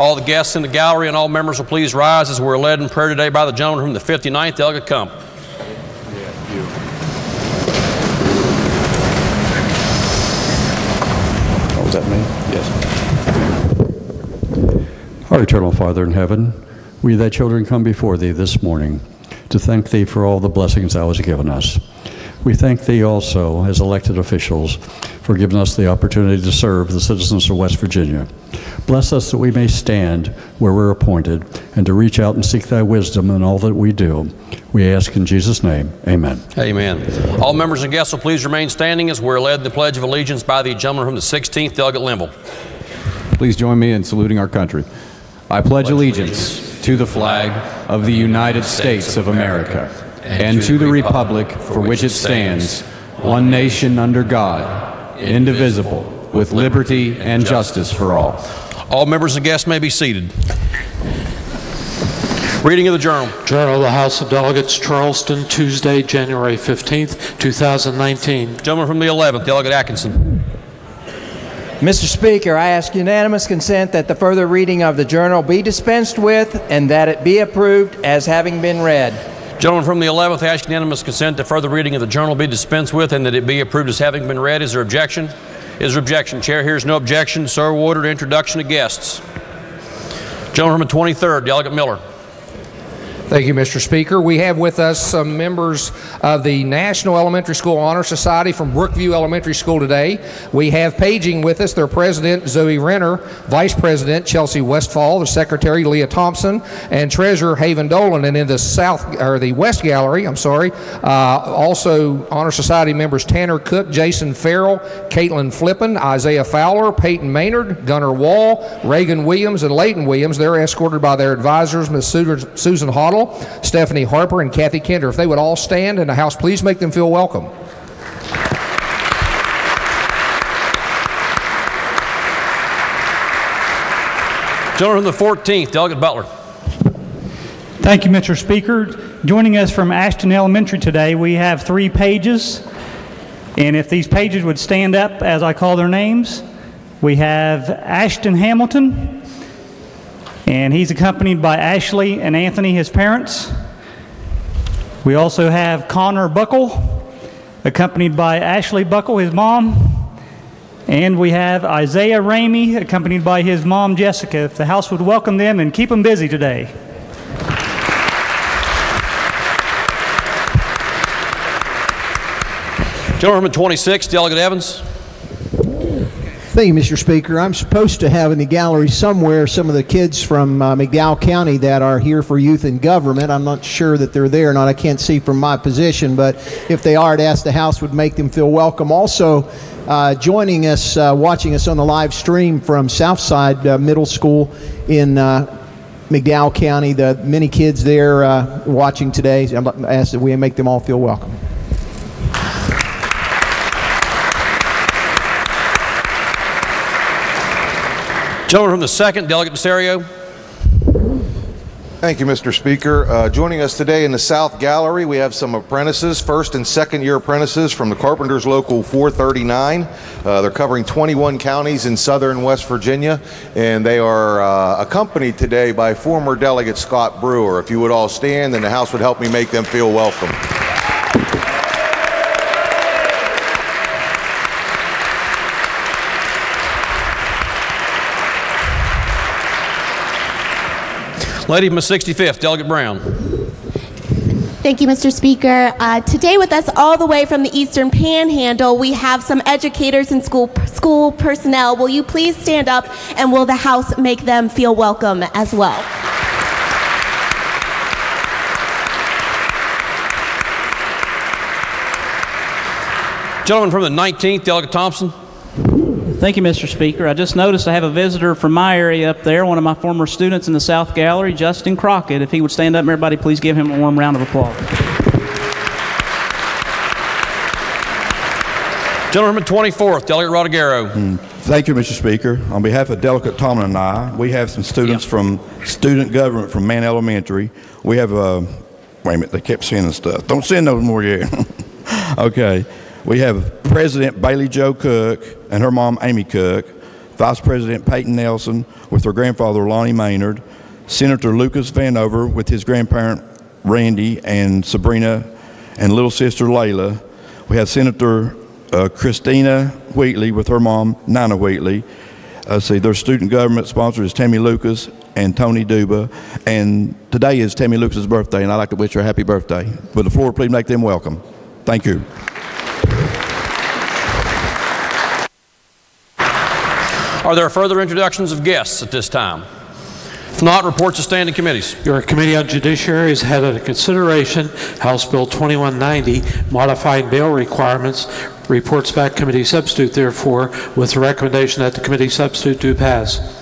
All the guests in the gallery and all members will please rise as we're led in prayer today by the gentleman from the 59th Delegate Comp. Oh, was that me? Yes. Our eternal Father in heaven, we thy children come before thee this morning to thank thee for all the blessings thou hast given us. We thank thee also as elected officials for giving us the opportunity to serve the citizens of West Virginia. Bless us that we may stand where we're appointed and to reach out and seek thy wisdom in all that we do. We ask in Jesus' name, amen. Amen. All members and guests will please remain standing as we're led in the Pledge of Allegiance by the gentleman from the 16th Delegate Limble. Please join me in saluting our country. I pledge allegiance to the flag of the United States of America and to the republic for which it stands, one nation under God, indivisible, with liberty and justice for all. All members and guests may be seated. Reading of the Journal. Journal of the House of Delegates, Charleston, Tuesday, January 15th, 2019. Gentleman from the 11th, Delegate Atkinson. Mr. Speaker, I ask unanimous consent that the further reading of the Journal be dispensed with and that it be approved as having been read. Gentleman from the 11th, I ask unanimous consent that further reading of the Journal be dispensed with and that it be approved as having been read. Is there objection? Is there objection? Chair hears no objection. So ordered. Introduction to guests. Gentleman from the 23rd, Delegate Miller. Thank you, Mr. Speaker. We have with us some members of the National Elementary School Honor Society from Brookview Elementary School today. We have paging with us their president, Zoe Renner, vice president, Chelsea Westfall, the secretary, Leah Thompson, and treasurer, Haven Dolan. And in the West Gallery, also Honor Society members Tanner Cook, Jason Farrell, Caitlin Flippin, Isaiah Fowler, Peyton Maynard, Gunnar Wall, Reagan Williams, and Leighton Williams. They're escorted by their advisors, Ms. Susan Hoddle, Stephanie Harper, and Kathy Kinder. If they would all stand in the House, please make them feel welcome. Gentleman from the 14th, Delegate Butler. Thank you, Mr. Speaker. Joining us from Ashton Elementary today, we have 3 pages. And if these pages would stand up as I call their names, we have Ashton Hamilton, and he's accompanied by Ashley and Anthony, his parents. We also have Connor Buckle, accompanied by Ashley Buckle, his mom. And we have Isaiah Ramey, accompanied by his mom, Jessica. If the House would welcome them and keep them busy today. Gentleman from 26, Delegate Evans. Thank you, Mr. Speaker. I'm supposed to have in the gallery somewhere some of the kids from McDowell County that are here for Youth in Government. I'm not sure that they're there or not. I can't see from my position, but if they are, I'd ask the House would make them feel welcome. Also, joining us, watching us on the live stream from Southside Middle School in McDowell County, the many kids there watching today, I ask that we make them all feel welcome. Gentleman from the 2nd, Delegate Desario. Thank you, Mr. Speaker. Joining us today in the South Gallery, we have some apprentices, first and second year apprentices from the Carpenters Local 439. They're covering 21 counties in southern West Virginia, and they are accompanied today by former Delegate Scott Brewer. If you would all stand, then the House would help me make them feel welcome. Lady from the 65th, Delegate Brown. Thank you, Mr. Speaker. Today with us all the way from the Eastern Panhandle, we have some educators and school personnel. Will you please stand up, and will the House make them feel welcome as well? Gentleman from the 19th, Delegate Thompson. Thank you, Mr. Speaker. I just noticed I have a visitor from my area up there, one of my former students in the South Gallery, Justin Crockett. If he would stand up, everybody please give him a warm round of applause. Gentleman from the 24th, Delegate Rodriguero. Thank you, Mr. Speaker. On behalf of Delegate Tomlin and I, we have some students from student government from Mann Elementary. We have, wait a minute, they kept sending stuff. Don't send those more yet. Okay. We have President Bailey Jo Cook and her mom, Amy Cook, Vice President Peyton Nelson with her grandfather Lonnie Maynard, Senator Lucas Vanover with his grandparent Randy and Sabrina and little sister Layla. We have Senator Christina Wheatley with her mom Nina Wheatley. Their student government sponsor is Tammy Lucas and Tony Duba. And today is Tammy Lucas's birthday, and I'd like to wish her a happy birthday. Would the floor please make them welcome? Thank you. Are there further introductions of guests at this time? If not, reports of standing committees. Your Committee on Judiciary has had under consideration House Bill 2190, modifying bail requirements. Reports back committee substitute, therefore, with the recommendation that the committee substitute do pass.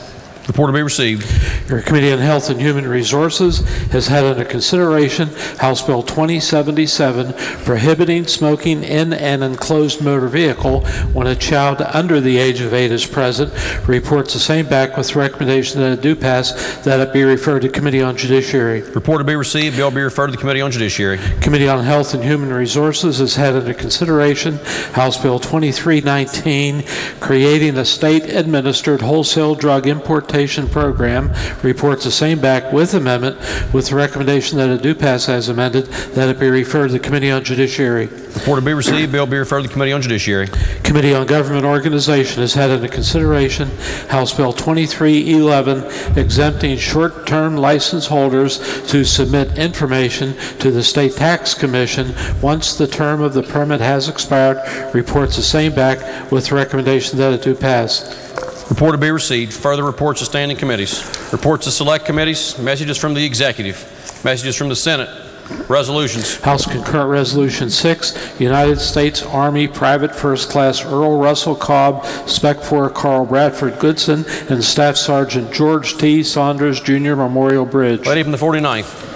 Report to be received. Your Committee on Health and Human Resources has had under consideration House Bill 2077, prohibiting smoking in an enclosed motor vehicle when a child under the age of 8 is present. Reports the same back with the recommendation that it do pass, that it be referred to Committee on Judiciary. Report to be received. Bill be referred to the Committee on Judiciary. Committee on Health and Human Resources has had under consideration House Bill 2319, creating a state-administered wholesale drug importation program. Reports the same back with amendment with the recommendation that it do pass as amended, that it be referred to the Committee on Judiciary. Report to be received. Bill be referred to the Committee on Judiciary. Committee on Government Organization has had under consideration House Bill 2311, exempting short-term license holders to submit information to the State Tax Commission once the term of the permit has expired. Reports the same back with the recommendation that it do pass. Report to be received. Further reports of standing committees. Reports of select committees. Messages from the executive. Messages from the Senate. Resolutions. House Concurrent Resolution 6, United States Army Private First Class Earl Russell Cobb, Spec 4 Carl Bradford Goodson, and Staff Sergeant George T. Saunders, Jr. Memorial Bridge. Lady from the 49th.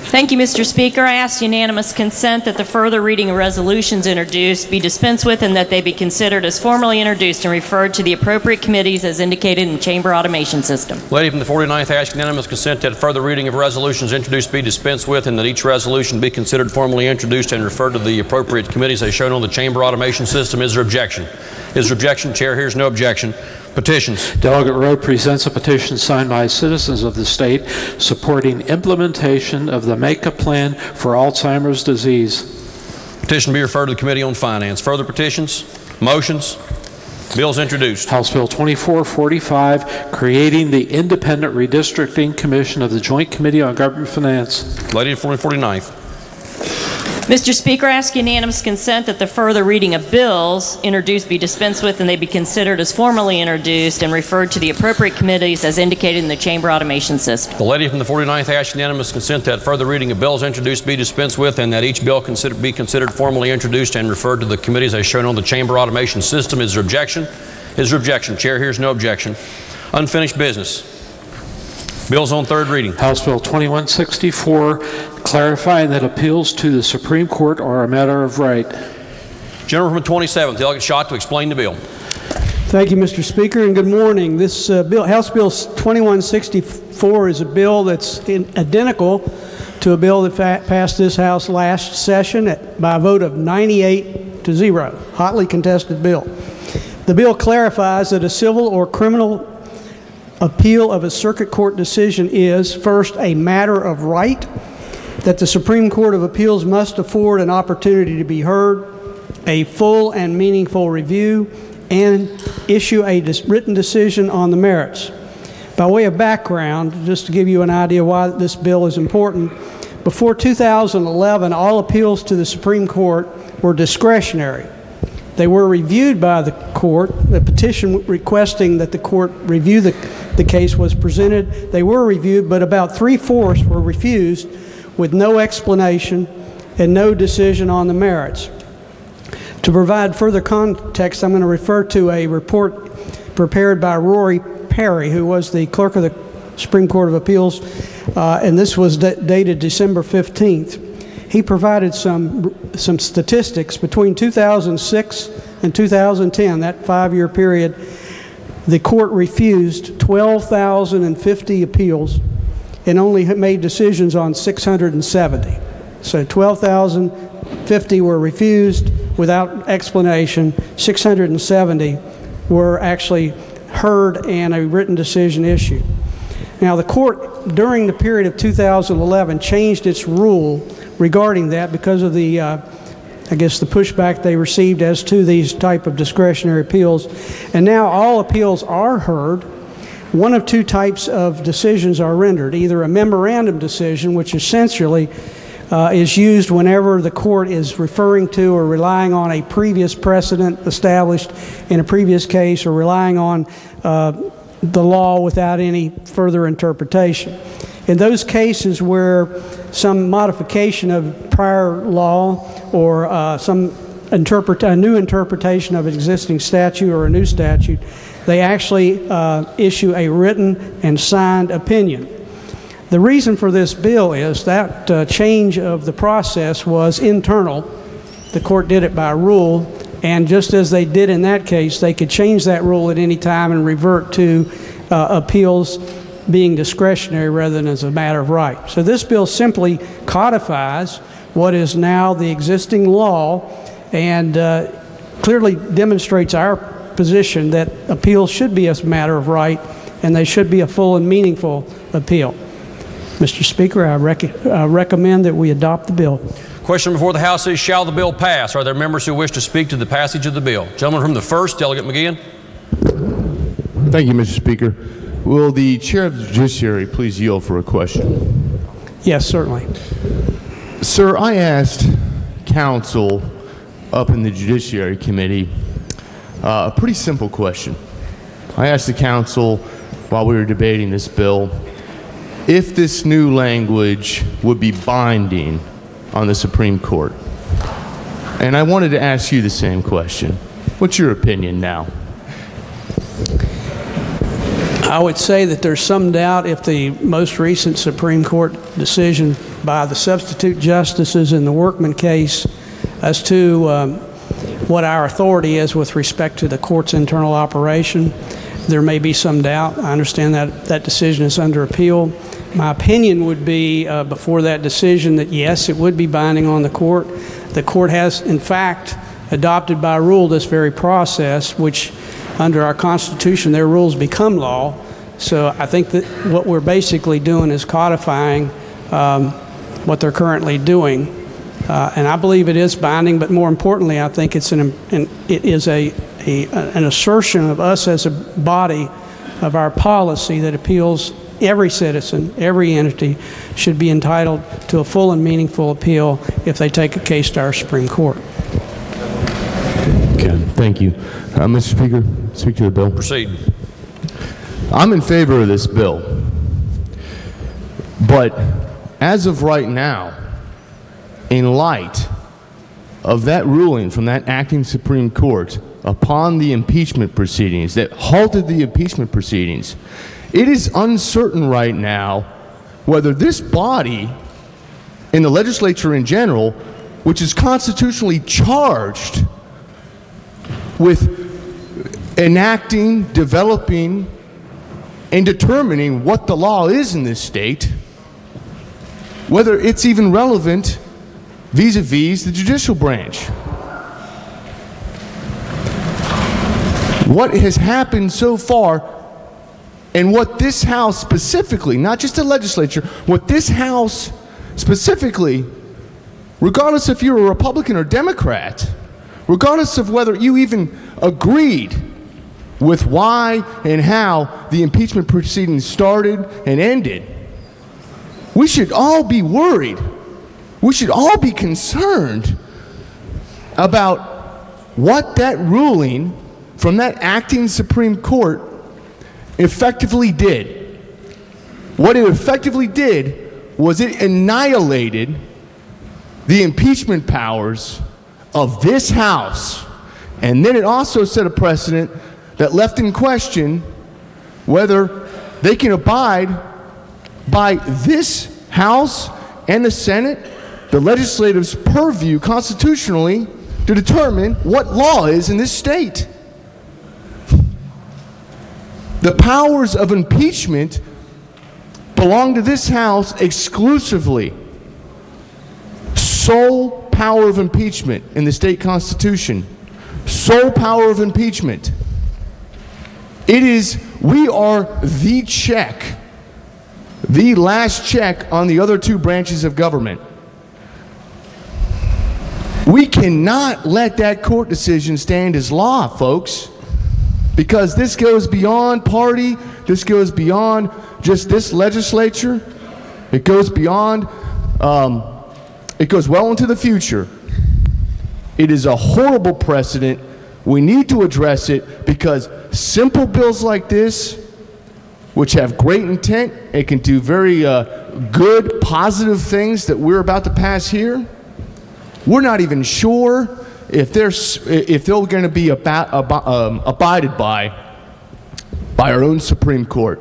Thank you, Mr. Speaker. I ask unanimous consent that the further reading of resolutions introduced be dispensed with and that they be considered as formally introduced and referred to the appropriate committees as indicated in the chamber automation system. Lady from the 49th, I ask unanimous consent that further reading of resolutions introduced be dispensed with and that each resolution be considered formally introduced and referred to the appropriate committees as shown on the chamber automation system. Is there objection? Is there objection? Chair hears no objection. Petitions. Delegate Rowe presents a petition signed by citizens of the state supporting implementation of the Make-up Plan for Alzheimer's disease. Petition be referred to the Committee on Finance. Further petitions? Motions? Bills introduced. House Bill 2445, creating the Independent Redistricting Commission of the Joint Committee on Government Finance. Lady from the 49th. Mr. Speaker, I ask unanimous consent that the further reading of bills introduced be dispensed with and they be considered as formally introduced and referred to the appropriate committees as indicated in the chamber automation system. The lady from the 49th asks unanimous consent that further reading of bills introduced be dispensed with and that each bill be considered formally introduced and referred to the committees as shown on the chamber automation system. Is there objection? Is there objection? Chair hears no objection. Unfinished business. Bills on third reading. House Bill 2164, clarifying that appeals to the Supreme Court are a matter of right. Gentleman from 27th, Delegate Schott to explain the bill. Thank you, Mr. Speaker, and good morning. This House Bill 2164 is a bill that's identical to a bill that passed this House last session by a vote of 98-0, hotly contested bill. The bill clarifies that a civil or criminal appeal of a circuit court decision is, first, a matter of right, that the Supreme Court of Appeals must afford an opportunity to be heard, a full and meaningful review, and issue a written decision on the merits. By way of background, just to give you an idea why this bill is important, before 2011, all appeals to the Supreme Court were discretionary. They were reviewed by the court. The petition requesting that the court review the case was presented. They were reviewed, but about 3/4 were refused with no explanation and no decision on the merits. To provide further context, I'm going to refer to a report prepared by Rory Perry, who was the clerk of the Supreme Court of Appeals, and this was dated December 15th. He provided some statistics between 2006 and 2010, that 5-year period. The court refused 12,050 appeals and only made decisions on 670. So 12,050 were refused without explanation. 670 were actually heard and a written decision issued. Now, the court, during the period of 2011, changed its rule regarding that because of the, I guess, the pushback they received as to these type of discretionary appeals. And now all appeals are heard. One of two types of decisions are rendered, either a memorandum decision, which essentially is used whenever the court is referring to or relying on a previous precedent established in a previous case, or relying on the law without any further interpretation. In those cases where some modification of prior law or a new interpretation of an existing statute or a new statute, they actually issue a written and signed opinion. The reason for this bill is that change of the process was internal. The court did it by rule, and just as they did in that case, they could change that rule at any time and revert to appeals being discretionary rather than as a matter of right. So this bill simply codifies what is now the existing law and clearly demonstrates our position that appeals should be a matter of right and they should be a full and meaningful appeal. Mr. Speaker, I recommend that we adopt the bill. Question before the House is, shall the bill pass? Are there members who wish to speak to the passage of the bill? Gentleman from the first, Delegate McGeehan. Thank you, Mr. Speaker. Will the Chair of the Judiciary please yield for a question? Yes, certainly. Sir, I asked counsel up in the Judiciary Committee a pretty simple question. I asked the counsel while we were debating this bill if this new language would be binding on the Supreme Court. And I wanted to ask you the same question. What's your opinion now? I would say that there's some doubt if the most recent Supreme Court decision by the substitute justices in the Workman case as to what our authority is with respect to the court's internal operation. There may be some doubt. I understand that that decision is under appeal. My opinion would be before that decision that yes, it would be binding on the court. The court has, in fact, adopted by rule this very process, which under our Constitution, their rules become law. So I think that what we're basically doing is codifying what they're currently doing. And I believe it is binding, but more importantly, I think it's an assertion of us as a body of our policy that appeals. Every citizen, every entity should be entitled to a full and meaningful appeal if they take a case to our Supreme Court. Okay, thank you. Mr. Speaker, speak to the bill. Proceed. I'm in favor of this bill. But as of right now, in light of that ruling from that acting Supreme Court upon the impeachment proceedings that halted the impeachment proceedings, it is uncertain right now whether this body and the legislature in general, which is constitutionally charged with enacting, developing, and determining what the law is in this state, whether it's even relevant vis-a-vis the judicial branch. What has happened so far, and what this House specifically, not just the legislature, what this House specifically, regardless if you're a Republican or Democrat, regardless of whether you even agreed with why and how the impeachment proceedings started and ended, we should all be worried. We should all be concerned about what that ruling from that acting Supreme Court effectively did. What it effectively did was it annihilated the impeachment powers of this House. And then it also set a precedent that left in question whether they can abide by this House and the Senate, the legislative's purview constitutionally to determine what law is in this state. The powers of impeachment belong to this House exclusively. Sole power of impeachment in the state constitution. Sole power of impeachment. We are the check, the last check on the other two branches of government. We cannot let that court decision stand as law, folks, because this goes beyond party, this goes beyond just this legislature, it goes beyond, it goes well into the future. It is a horrible precedent. We need to address it because simple bills like this, which have great intent and can do very good, positive things that we're about to pass here, we're not even sure if they're going to be abided by our own Supreme Court.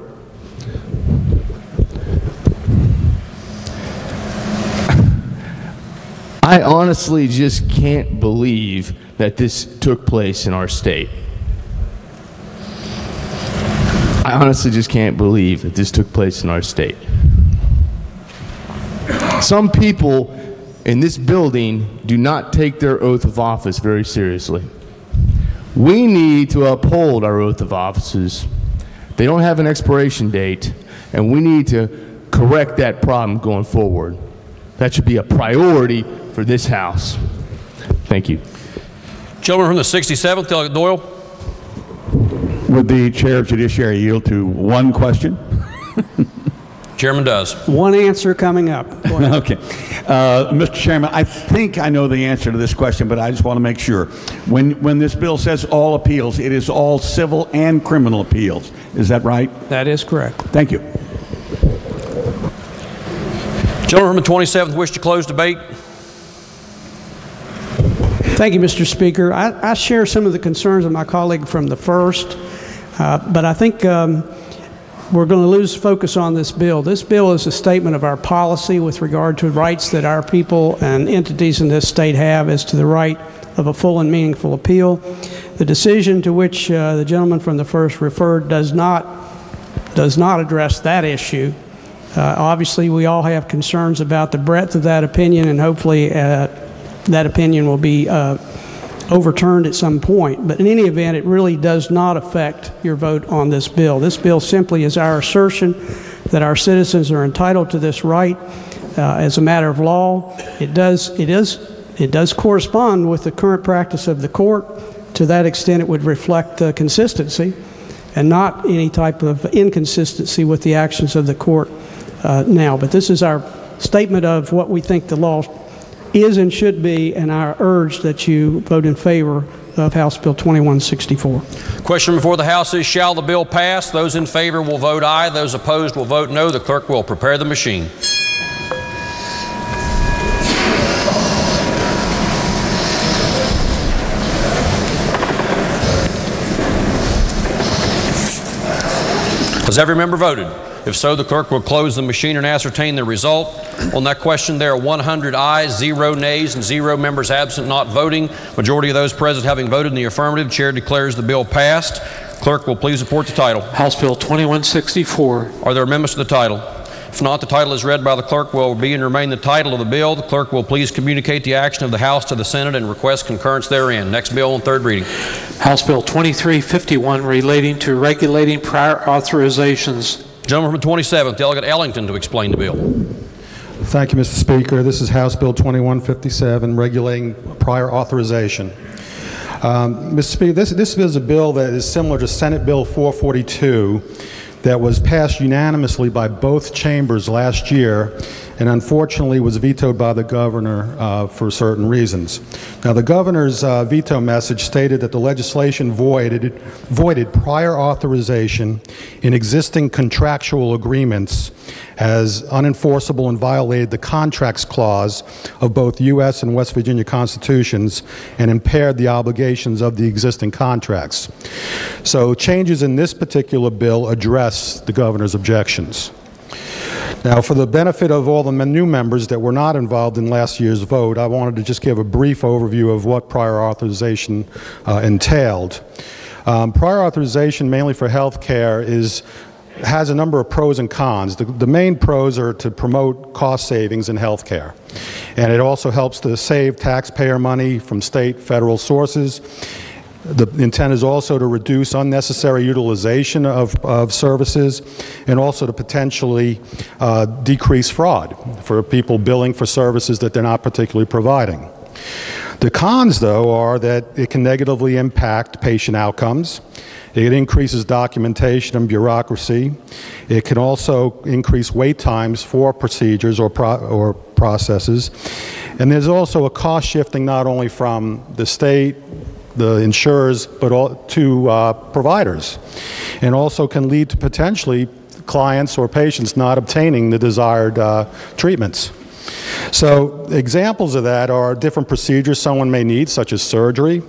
I honestly just can't believe that this took place in our state. I honestly just can't believe that this took place in our state. Some people in this building do not take their oath of office very seriously. We need to uphold our oath of offices. They don't have an expiration date, and we need to correct that problem going forward. That should be a priority for this House. Thank you. Gentleman from the 67th, Delegate Doyle. Would the Chair of Judiciary yield to one question? Chairman does. One answer coming up. Okay. Mr. Chairman, I think I know the answer to this question, but I just want to make sure. When this bill says all appeals, it is all civil and criminal appeals. Is that right? That is correct. Thank you. Gentleman from the 27th, wish to close debate. Thank you, Mr. Speaker. I share some of the concerns of my colleague from the 1st, but I think we're going to lose focus on this bill. This bill is a statement of our policy with regard to rights that our people and entities in this state have as to the right of a full and meaningful appeal. The decision to which the gentleman from the 1st referred does not address that issue. Obviously, we all have concerns about the breadth of that opinion, and hopefully that opinion will be overturned at some point. But in any event, it really does not affect your vote on this bill. This bill simply is our assertion that our citizens are entitled to this right as a matter of law. It does correspond with the current practice of the court. To that extent, it would reflect consistency and not any type of inconsistency with the actions of the court now. But this is our statement of what we think the law is and should be, and I urge that you vote in favor of House Bill 2164. Question before the House is, shall the bill pass? Those in favor will vote aye. Those opposed will vote no. The clerk will prepare the machine. Has every member voted? If so, the clerk will close the machine and ascertain the result. On that question, there are 100 ayes, 0 nays, and 0 members absent not voting. Majority of those present having voted in the affirmative, Chair declares the bill passed. Clerk will please report the title. House Bill 2164. Are there amendments to the title? If not, the title is read by the clerk will be and remain the title of the bill. The clerk will please communicate the action of the House to the Senate and request concurrence therein. Next bill on third reading. House Bill 2351 relating to regulating prior authorizations. Gentleman from the 27th, Delegate Ellington, to explain the bill. Thank you, Mr. Speaker. This is House Bill 2157, regulating prior authorization. Mr. Speaker, this is a bill that is similar to Senate Bill 442 that was passed unanimously by both chambers last year and unfortunately was vetoed by the governor for certain reasons. Now, the governor's veto message stated that the legislation voided prior authorization in existing contractual agreements as unenforceable and violated the contracts clause of both U.S. and West Virginia constitutions and impaired the obligations of the existing contracts. So changes in this particular bill address the governor's objections. Now, for the benefit of all the new members that were not involved in last year's vote, I wanted to just give a brief overview of what prior authorization entailed. Prior authorization, mainly for health care, has a number of pros and cons. The main pros are to promote cost savings in health care. And it also helps to save taxpayer money from state, federal sources. The intent is also to reduce unnecessary utilization of services and also to potentially decrease fraud for people billing for services that they're not particularly providing. The cons, though, are that it can negatively impact patient outcomes. It increases documentation and bureaucracy. It can also increase wait times for procedures or processes. And there's also a cost shifting not only from the state, the insurers, but to providers, and also can lead to potentially clients or patients not obtaining the desired treatments. So examples of that are different procedures someone may need, such as surgery,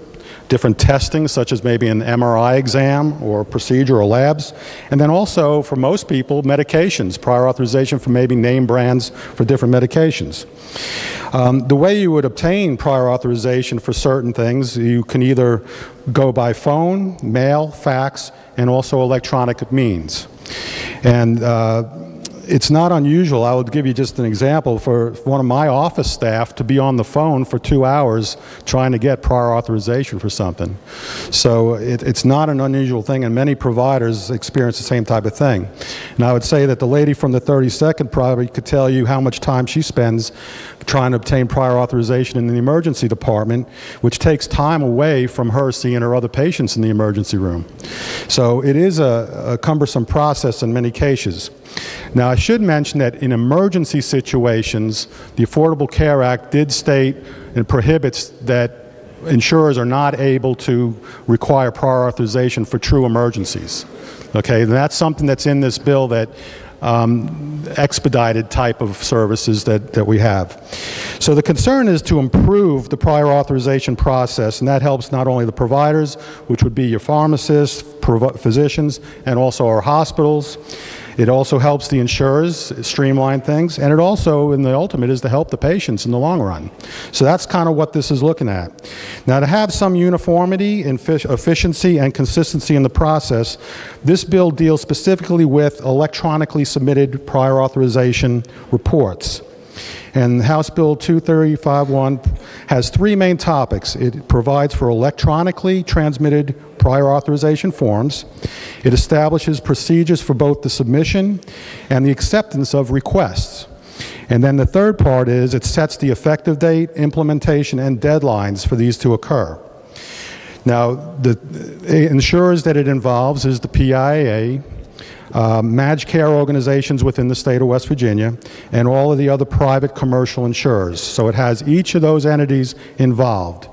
different testing, such as maybe an MRI exam or procedure or labs, and then also, for most people, medications, prior authorization for maybe name brands for different medications. The way you would obtain prior authorization for certain things, you can either go by phone, mail, fax, and also electronic means. And it's not unusual. I would give you just an example for one of my office staff to be on the phone for 2 hours trying to get prior authorization for something. So it's not an unusual thing, and many providers experience the same type of thing. And I would say that the lady from the 32nd probably could tell you how much time she spends trying to obtain prior authorization in the emergency department, which takes time away from her seeing her other patients in the emergency room. So it is a cumbersome process in many cases. Now, I should mention that in emergency situations, the Affordable Care Act did state and prohibits that insurers are not able to require prior authorization for true emergencies. Okay, and that's something that's in this bill, that expedited type of services that we have. So the concern is to improve the prior authorization process, and that helps not only the providers, which would be your pharmacists, physicians, and also our hospitals. It also helps the insurers streamline things, and it also, in the ultimate, is to help the patients in the long run. So that's kind of what this is looking at. Now, to have some uniformity, efficiency, and consistency in the process, this bill deals specifically with electronically submitted prior authorization reports. And House Bill 2351 has three main topics. It provides for electronically transmitted prior authorization forms. It establishes procedures for both the submission and the acceptance of requests. And then the third part is it sets the effective date, implementation, and deadlines for these to occur. Now, the insurers that it involves is the PIA, managed care organizations within the state of West Virginia, and all of the other private commercial insurers. So it has each of those entities involved.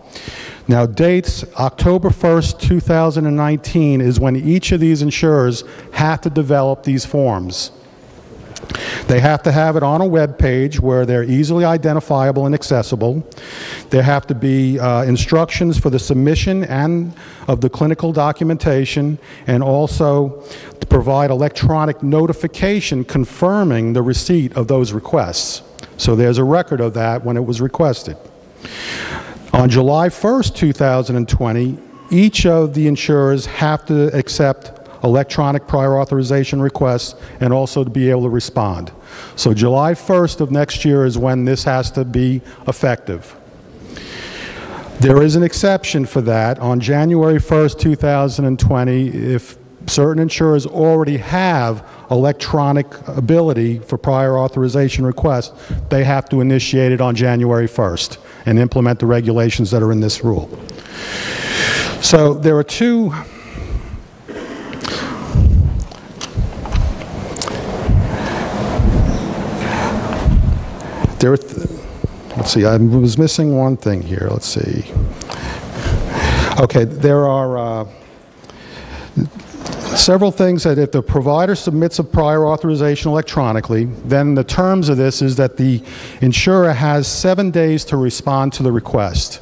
Now, dates, October 1st, 2019 is when each of these insurers have to develop these forms. They have to have it on a web page where they're easily identifiable and accessible. There have to be instructions for the submission and of the clinical documentation, and also to provide electronic notification confirming the receipt of those requests. So there's a record of that when it was requested. On July 1st, 2020, each of the insurers have to accept electronic prior authorization requests and also to be able to respond. So July 1st of next year is when this has to be effective. There is an exception for that. On January 1st, 2020, if certain insurers already have electronic ability for prior authorization requests, they have to initiate it on January 1st and implement the regulations that are in this rule. So there are two let's see, I was missing one thing here. Let's see. Okay, there are several things that if the provider submits a prior authorization electronically, then the terms of this is that the insurer has 7 days to respond to the request.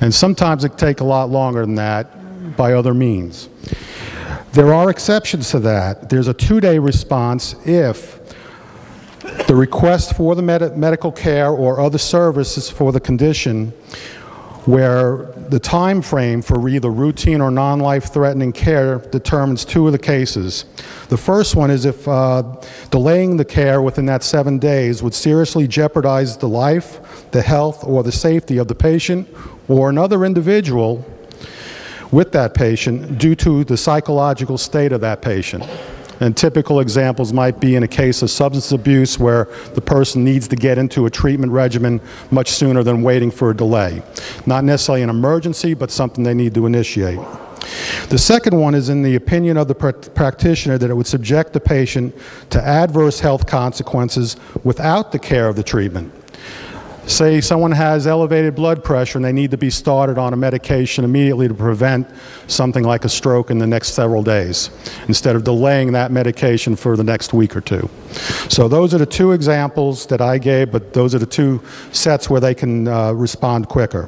And sometimes it can take a lot longer than that by other means. There are exceptions to that. There's a 2-day response if the request for the medical care or other services for the condition where the time frame for either routine or non-life-threatening care determines two of the cases. The first one is if delaying the care within that 7 days would seriously jeopardize the life, the health, or the safety of the patient or another individual with that patient due to the psychological state of that patient. And typical examples might be in a case of substance abuse where the person needs to get into a treatment regimen much sooner than waiting for a delay. Not necessarily an emergency, but something they need to initiate. The second one is in the opinion of the practitioner that it would subject the patient to adverse health consequences without the care of the treatment. Say someone has elevated blood pressure and they need to be started on a medication immediately to prevent something like a stroke in the next several days, instead of delaying that medication for the next week or two. So those are the two examples that I gave, but those are the two sets where they can respond quicker.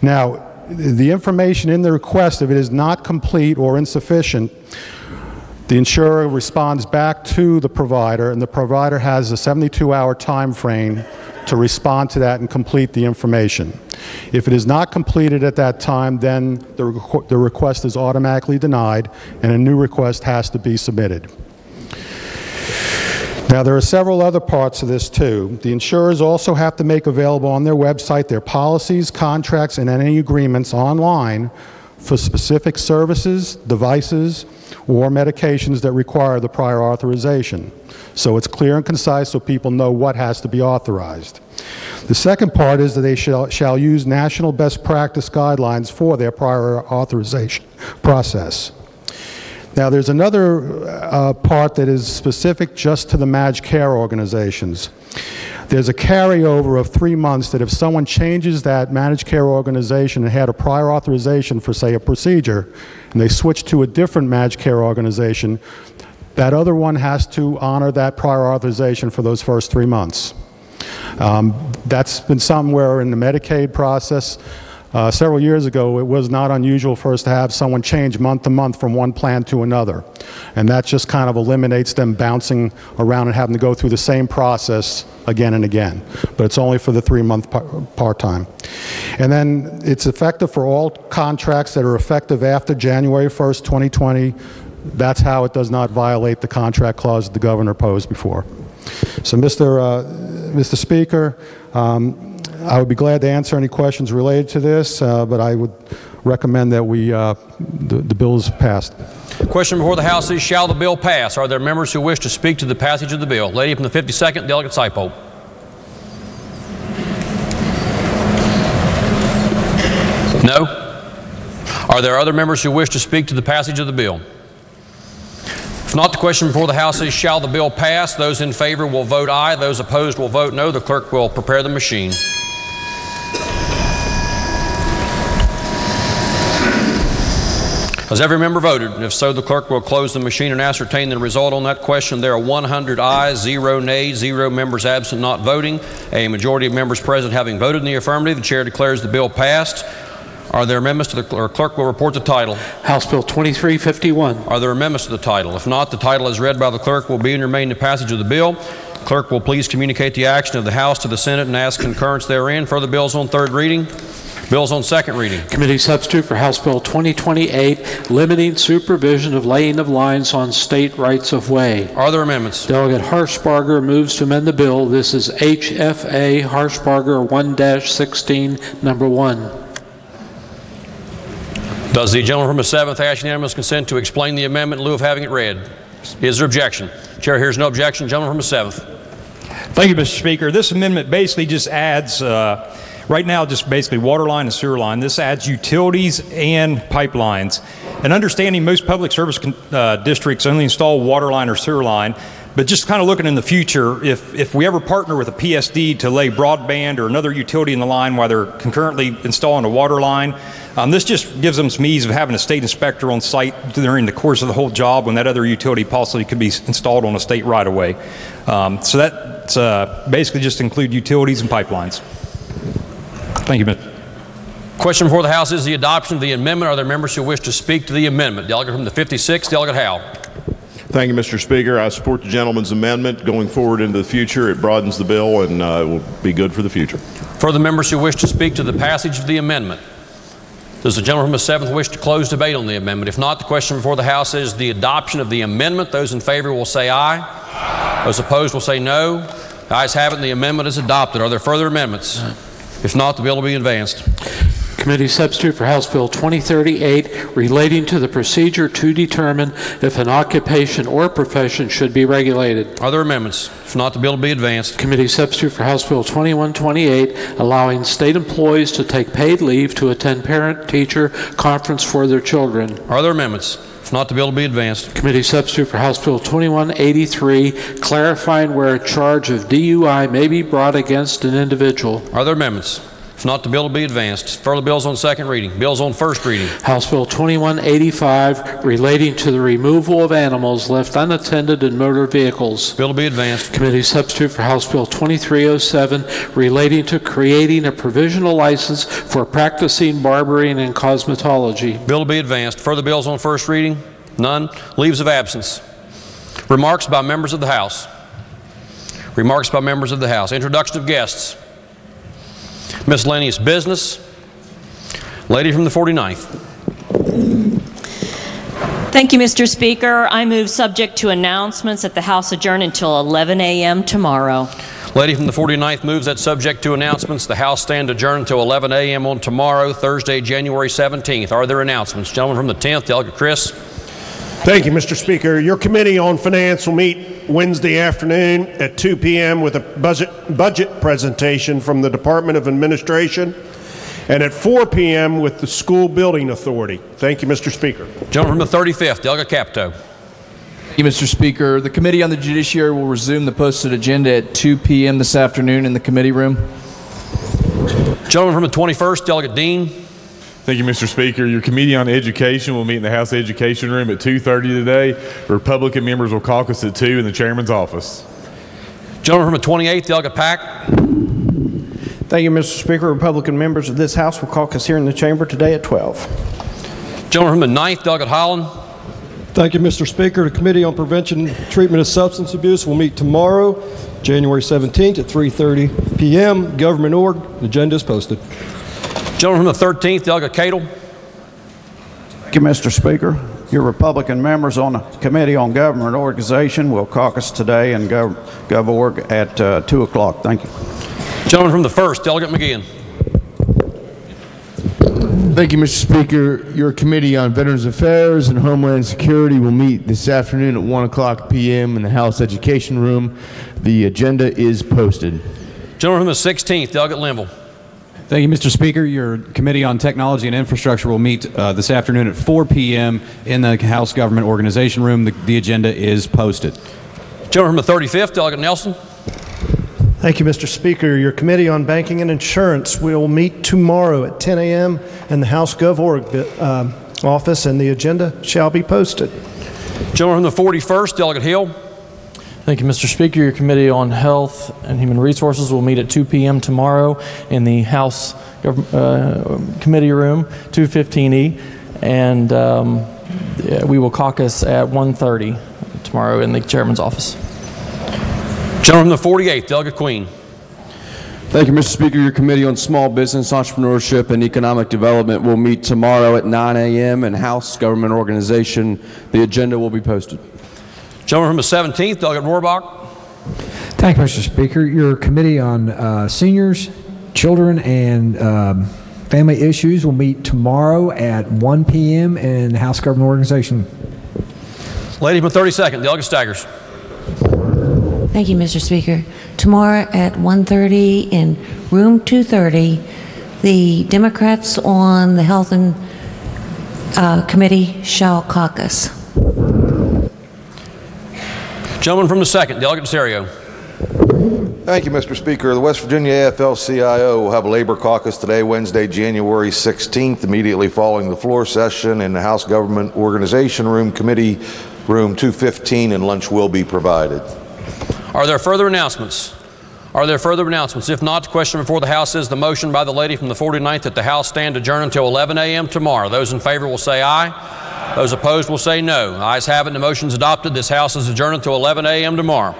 Now, the information in the request, if it is not complete or insufficient, the insurer responds back to the provider, and the provider has a 72-hour time frame to respond to that and complete the information. If it is not completed at that time, then the request is automatically denied and a new request has to be submitted. Now, there are several other parts of this too. The insurers also have to make available on their website their policies, contracts, and any agreements online for specific services, devices, or medications that require the prior authorization. So it's clear and concise so people know what has to be authorized. The second part is that they shall use national best practice guidelines for their prior authorization process. Now, there's another part that is specific just to the managed care organizations. There's a carryover of 3 months that if someone changes that managed care organization and had a prior authorization for, say, a procedure, and they switch to a different managed care organization, that other one has to honor that prior authorization for those first 3 months. That's been somewhere in the Medicaid process. Several years ago, it was not unusual for us to have someone change month to month from one plan to another. And that just kind of eliminates them bouncing around and having to go through the same process again and again. But it's only for the 3-month part-time. And then it's effective for all contracts that are effective after January 1st, 2020. That's how it does not violate the contract clause that the governor posed before. So, Mr. Speaker, I would be glad to answer any questions related to this, but I would recommend that the bill is passed. Question before the House is, shall the bill pass? Are there members who wish to speak to the passage of the bill? Lady from the 52nd, Delegate Saipo. No? Are there other members who wish to speak to the passage of the bill? If not, the question before the House is, shall the bill pass? Those in favor will vote aye. Those opposed will vote no. The clerk will prepare the machine. Has every member voted? If so, the clerk will close the machine and ascertain the result on that question. There are 100 ayes, 0 nays, 0 members absent not voting. A majority of members present having voted in the affirmative, the chair declares the bill passed. Are there amendments to the clerk will report the title? House Bill 2351. Are there amendments to the title? If not, the title as read by the clerk will be and remain the passage of the bill. Clerk will please communicate the action of the House to the Senate and ask concurrence therein. Further bills on third reading. Bills on second reading. Committee substitute for House Bill 2028, limiting supervision of laying of lines on state rights of way. Are there amendments? Delegate Harshbarger moves to amend the bill. This is HFA Harshbarger 1-16, number 1. Does the gentleman from the 7th ask unanimous consent to explain the amendment in lieu of having it read? Is there objection? Chair hears no objection. Gentleman from the 7th. Thank you, Mr. Speaker. This amendment basically just adds, right now, just basically water line and sewer line. This adds utilities and pipelines. And understanding most public service districts only install water line or sewer line, but just kind of looking in the future, if we ever partner with a PSD to lay broadband or another utility in the line while they're concurrently installing a water line, this just gives them some ease of having a state inspector on site during the course of the whole job when that other utility possibly could be installed on a state right of way. So that's basically just include utilities and pipelines. Thank you, Mr. Question before the House is the adoption of the amendment. Are there members who wish to speak to the amendment? Delegate from the 56th, Delegate Howe. Thank you, Mr. Speaker. I support the gentleman's amendment. Going forward into the future, it broadens the bill and it will be good for the future. Further members who wish to speak to the passage of the amendment? Does the gentleman from the 7th wish to close debate on the amendment? If not, the question before the House is the adoption of the amendment. Those in favor will say aye. Aye. Those opposed will say no. The ayes have it and the amendment is adopted. Are there further amendments? If not, the bill will be advanced. Committee substitute for House Bill 2038 relating to the procedure to determine if an occupation or profession should be regulated. Are there amendments? If not, the bill will be advanced. Committee substitute for House Bill 2128 allowing state employees to take paid leave to attend parent-teacher conference for their children. Are there amendments? If not, the bill will be advanced. Committee substitute for House Bill 2183 clarifying where a charge of DUI may be brought against an individual. Are there amendments? If not, the bill will be advanced. Further bills on second reading. Bills on first reading. House Bill 2185 relating to the removal of animals left unattended in motor vehicles. Bill will be advanced. Committee substitute for House Bill 2307 relating to creating a provisional license for practicing barbering and cosmetology. Bill will be advanced. Further bills on first reading. None. Leaves of absence. Remarks by members of the House. Remarks by members of the House. Introduction of guests. Miscellaneous business. Lady from the 49th. Thank you, Mr. Speaker. I move subject to announcements that the House adjourn until 11 a.m. tomorrow. Lady from the 49th moves that subject to announcements, the House stand adjourned until 11 a.m. on tomorrow, Thursday, January 17th. Are there announcements? Gentleman from the 10th, Delegate Chris. Thank you, Mr. Speaker. Your Committee on Finance will meet Wednesday afternoon at 2 p.m. with a budget presentation from the Department of Administration, and at 4 p.m. with the School Building Authority. Thank you, Mr. Speaker. Gentleman from the 35th, Delegate Capito. Thank you, Mr. Speaker. The Committee on the Judiciary will resume the posted agenda at 2 p.m. this afternoon in the committee room. Gentleman from the 21st, Delegate Dean. Thank you, Mr. Speaker. Your Committee on Education will meet in the House Education Room at 2:30 today. Republican members will caucus at 2 in the Chairman's office. Gentleman from the 28th, Delegate Pack. Thank you, Mr. Speaker. Republican members of this House will caucus here in the chamber today at 12. Gentleman from the 9th, Delegate Holland. Thank you, Mr. Speaker. The Committee on Prevention and Treatment of Substance Abuse will meet tomorrow, January 17th at 3:30 p.m. Government org. The agenda is posted. Gentleman from the 13th, Delegate Cato. Thank you, Mr. Speaker. Your Republican members on the Committee on Government Organization will caucus today in GovOrg at 2 o'clock. Thank you. Gentleman from the 1st, Delegate McGeehan. Thank you, Mr. Speaker. Your Committee on Veterans Affairs and Homeland Security will meet this afternoon at 1 o'clock p.m. in the House Education Room. The agenda is posted. Gentleman from the 16th, Delegate Linville. Thank you, Mr. Speaker. Your Committee on Technology and Infrastructure will meet this afternoon at 4 p.m. in the House Government Organization Room. The agenda is posted. Gentleman from the 35th, Delegate Nelson. Thank you, Mr. Speaker. Your Committee on Banking and Insurance will meet tomorrow at 10 a.m. in the House GovOrg office, and the agenda shall be posted. Gentleman from the 41st, Delegate Hill. Thank you, Mr. Speaker. Your Committee on Health and Human Resources will meet at 2 p.m. tomorrow in the House Committee Room, 215E, and we will caucus at 1:30 tomorrow in the Chairman's office. Gentleman from the 48th, Delegate Queen. Thank you, Mr. Speaker. Your Committee on Small Business, Entrepreneurship, and Economic Development will meet tomorrow at 9 a.m. in House Government Organization. The agenda will be posted. Gentleman from the 17th, Delegate Rohrbach. Thank you, Mr. Speaker. Your Committee on Seniors, Children, and Family Issues will meet tomorrow at 1 p.m. in House Government Organization. Lady from the 32nd, Delegate Staggers. Thank you, Mr. Speaker. Tomorrow at 1:30 in room 230, the Democrats on the Health and Committee shall caucus. Gentleman from the 2nd, Delegate Serio. Thank you, Mr. Speaker. The West Virginia AFL-CIO will have a labor caucus today, Wednesday, January 16th, immediately following the floor session in the House Government Organization Room, Committee Room 215, and lunch will be provided. Are there further announcements? Are there further announcements? If not, the question before the House is the motion by the lady from the 49th that the House stand adjourned until 11 a.m. tomorrow. Those in favor will say aye. Those opposed will say no. Ayes have it, and the motion is adopted. This House is adjourned until 11 a.m. tomorrow.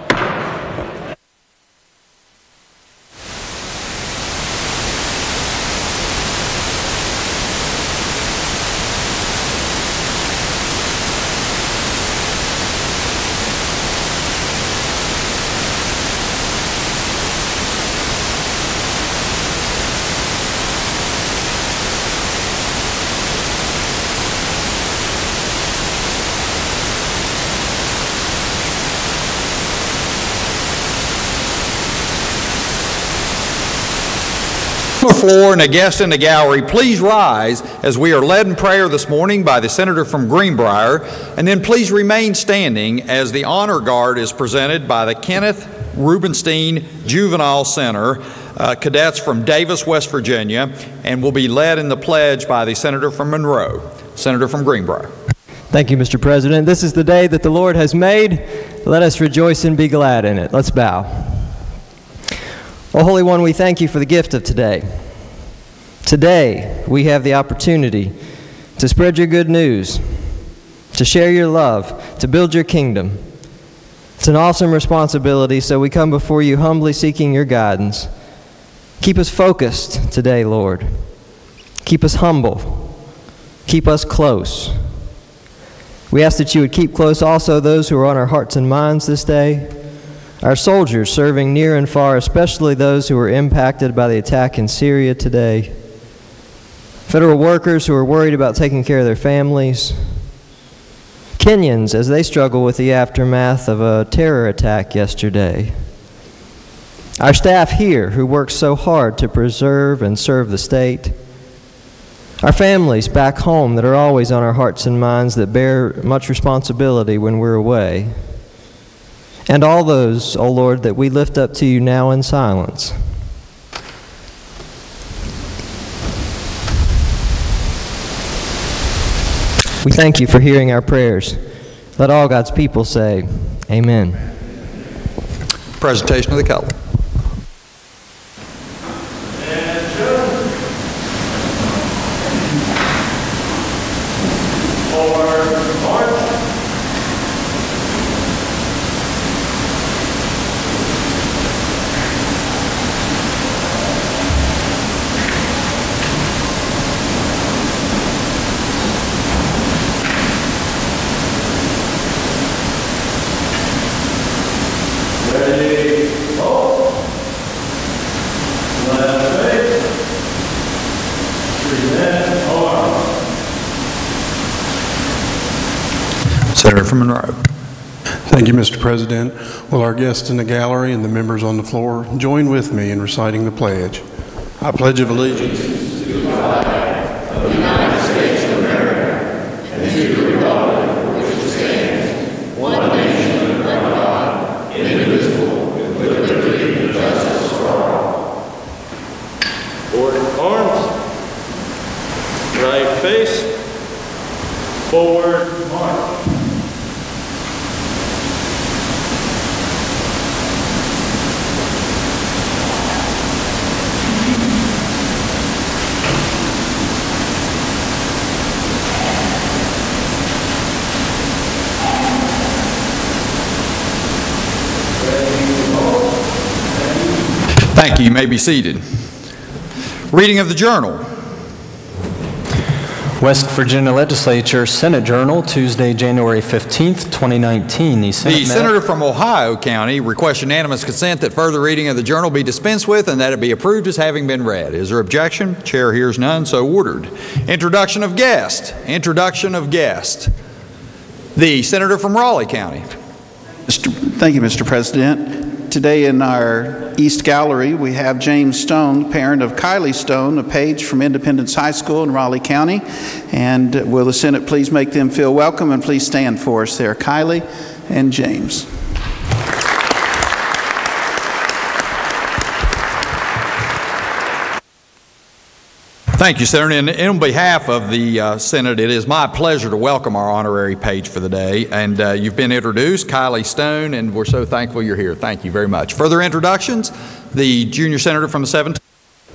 on the floor and a guest in the gallery, please rise as we are led in prayer this morning by the senator from Greenbrier, and then please remain standing as the honor guard is presented by the Kenneth Rubenstein Juvenile Center, cadets from Davis, West Virginia, and will be led in the pledge by the senator from Monroe, senator from Greenbrier. Thank you, Mr. President. This is the day that the Lord has made. Let us rejoice and be glad in it. Let's bow. Oh, Holy One, we thank you for the gift of today. Today, we have the opportunity to spread your good news, to share your love, to build your kingdom. It's an awesome responsibility, so we come before you humbly seeking your guidance. Keep us focused today, Lord. Keep us humble. Keep us close. We ask that you would keep close also those who are on our hearts and minds this day, our soldiers serving near and far, especially those who were impacted by the attack in Syria today, federal workers who are worried about taking care of their families, Kenyans as they struggle with the aftermath of a terror attack yesterday, our staff here who work so hard to preserve and serve the state, our families back home that are always on our hearts and minds that bear much responsibility when we're away, and all those, O Lord, that we lift up to you now in silence. We thank you for hearing our prayers. Let all God's people say, Amen. Presentation of the color. Senator from Monroe. Thank you, Mr. President. Will our guests in the gallery and the members on the floor join with me in reciting the pledge? I pledge of allegiance to the flag of the United States of America and to the republic for which it stands, one nation under God, indivisible, with liberty and justice for all. Forward arms, right face, forward march. Thank you. You may be seated. Reading of the journal. West Virginia Legislature Senate Journal, Tuesday, January 15th, 2019. The senator from Ohio County requests unanimous consent that further reading of the journal be dispensed with and that it be approved as having been read. Is there objection? Chair hears none, so ordered. Introduction of guest. Introduction of guest. The senator from Raleigh County. Thank you, Mr. President. Today in our East Gallery, we have James Stone, parent of Kylie Stone, a page from Independence High School in Raleigh County. And will the Senate please make them feel welcome and please stand for us there, Kylie and James. Thank you, Senator. And on behalf of the Senate, it is my pleasure to welcome our honorary page for the day. And you've been introduced, Kylie Stone, and we're so thankful you're here. Thank you very much. Further introductions, the junior senator from the 17th.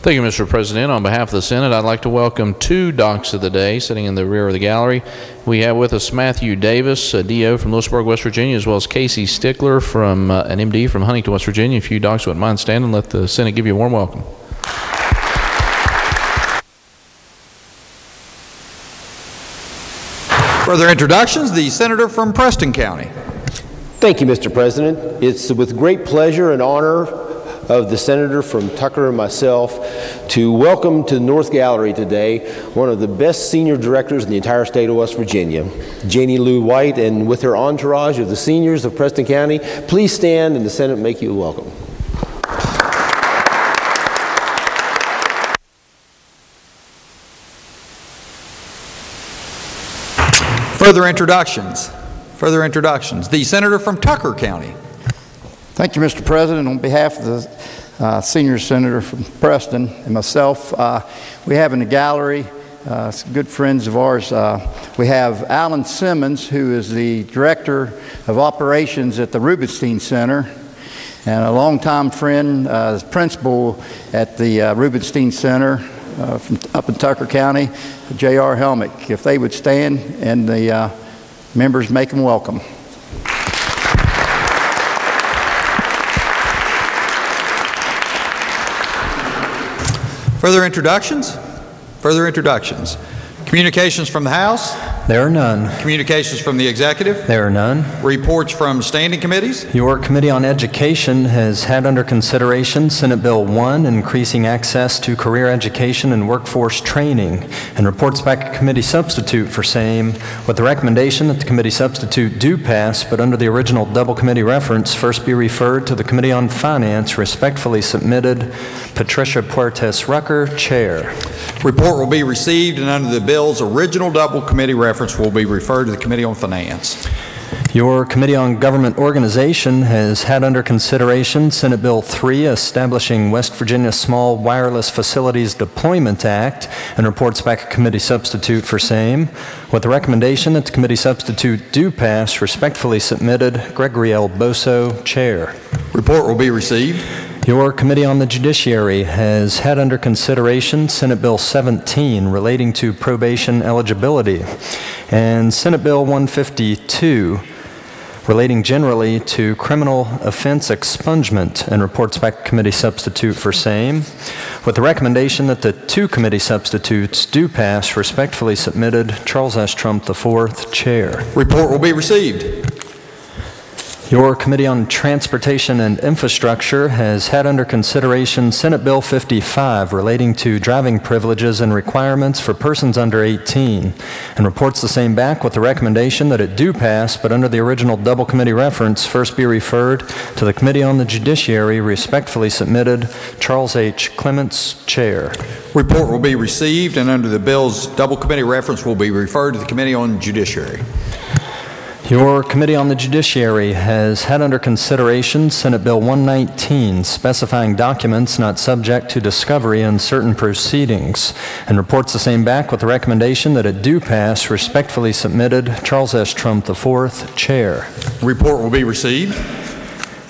Thank you, Mr. President. On behalf of the Senate, I'd like to welcome two docs of the day sitting in the rear of the gallery. We have with us Matthew Davis, a DO from Lewisburg, West Virginia, as well as Casey Stickler, from an MD from Huntington, West Virginia. If you docs wouldn't mind standing, let the Senate give you a warm welcome. Further introductions, the senator from Preston County. Thank you, Mr. President. It's with great pleasure and honor of the senator from Tucker and myself to welcome to the North Gallery today one of the best senior directors in the entire state of West Virginia, Janie Lou White, and with her entourage of the seniors of Preston County. Please stand and the Senate make you welcome. Further introductions. Further introductions. The senator from Tucker County. Thank you, Mr. President. On behalf of the senior senator from Preston and myself, we have in the gallery some good friends of ours. We have Alan Simmons, who is the Director of Operations at the Rubenstein Center, and a longtime friend, principal at the Rubenstein Center from up in Tucker County, J.R. Helmick. If they would stand and the members make them welcome. Further introductions? Further introductions. Communications from the House? There are none. Communications from the Executive? There are none. Reports from standing committees? Your Committee on Education has had under consideration Senate Bill 1, increasing access to career education and workforce training, and reports back a committee substitute for same, with the recommendation that the committee substitute do pass, but under the original double committee reference, first be referred to the Committee on Finance. Respectfully submitted, Patricia Puertes Rucker, Chair. Report will be received, and under the bill's original double committee reference will be referred to the Committee on Finance. Your Committee on Government Organization has had under consideration Senate Bill 3, establishing West Virginia Small Wireless Facilities Deployment Act, and reports back a committee substitute for same. With the recommendation that the committee substitute do pass, respectfully submitted, Gregory L. Boso, Chair. Report will be received. Your Committee on the Judiciary has had under consideration Senate Bill 17 relating to probation eligibility, and Senate Bill 152 relating generally to criminal offense expungement, and reports back committee substitute for same. With the recommendation that the two committee substitutes do pass, respectfully submitted, Charles S. Trump IV, Chair. Report will be received. Your Committee on Transportation and Infrastructure has had under consideration Senate Bill 55 relating to driving privileges and requirements for persons under 18, and reports the same back with the recommendation that it do pass, but under the original double committee reference, first be referred to the Committee on the Judiciary. Respectfully submitted, Charles H. Clements, Chair. Report will be received, and under the bill's double committee reference will be referred to the Committee on Judiciary. Your Committee on the Judiciary has had under consideration Senate Bill 119, specifying documents not subject to discovery in certain proceedings, and reports the same back with the recommendation that it do pass. Respectfully submitted, Charles S. Trump IV, Chair. Report will be received.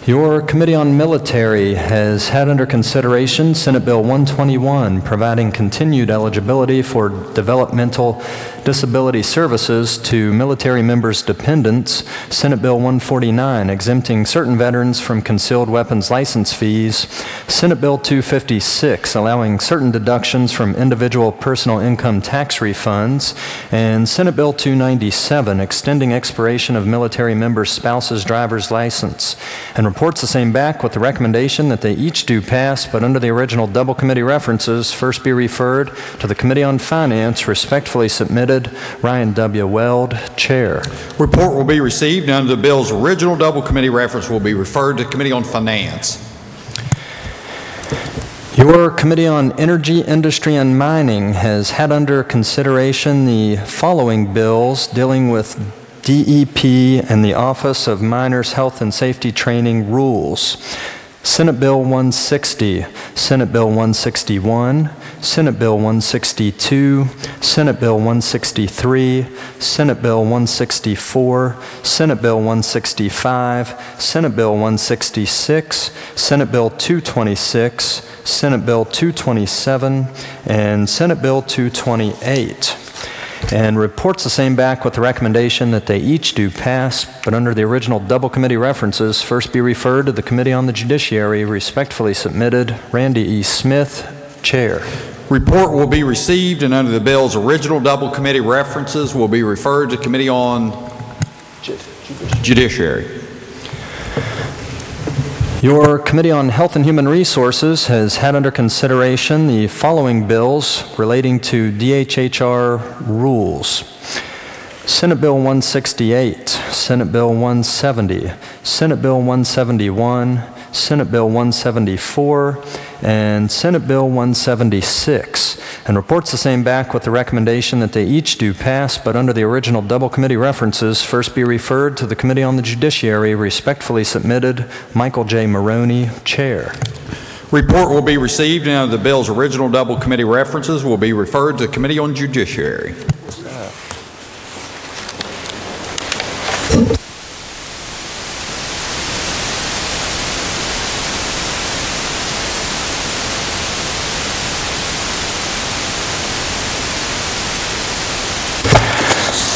Your Committee on Military has had under consideration Senate Bill 121, providing continued eligibility for developmental disability services to military members' dependents, Senate Bill 149, exempting certain veterans from concealed weapons license fees, Senate Bill 256, allowing certain deductions from individual personal income tax refunds, and Senate Bill 297, extending expiration of military members' spouses' driver's license, and reports the same back with the recommendation that they each do pass, but under the original double committee references, first be referred to the Committee on Finance. Respectfully submitted, Ryan W. Weld, Chair. Report will be received, and under the bill's original double committee reference will be referred to the Committee on Finance. Your Committee on Energy, Industry, and Mining has had under consideration the following bills dealing with DEP and the Office of Miners Health and Safety Training Rules. Senate Bill 160, Senate Bill 161, Senate Bill 162, Senate Bill 163, Senate Bill 164, Senate Bill 165, Senate Bill 166, Senate Bill 226, Senate Bill 227, and Senate Bill 228. And reports the same back with the recommendation that they each do pass, but under the original double committee references, first be referred to the Committee on the Judiciary. Respectfully submitted, Randy E. Smith, Chair. Report will be received, and under the bill's original double committee references will be referred to Committee on Judiciary. Your Committee on Health and Human Resources has had under consideration the following bills relating to DHHR rules. Senate Bill 168, Senate Bill 170, Senate Bill 171, Senate Bill 174, and Senate Bill 176, and reports the same back with the recommendation that they each do pass, but under the original double committee references, first be referred to the Committee on the Judiciary. Respectfully submitted, Michael J. Maroney, Chair. Report will be received, and under the bill's original double committee references will be referred to the Committee on Judiciary.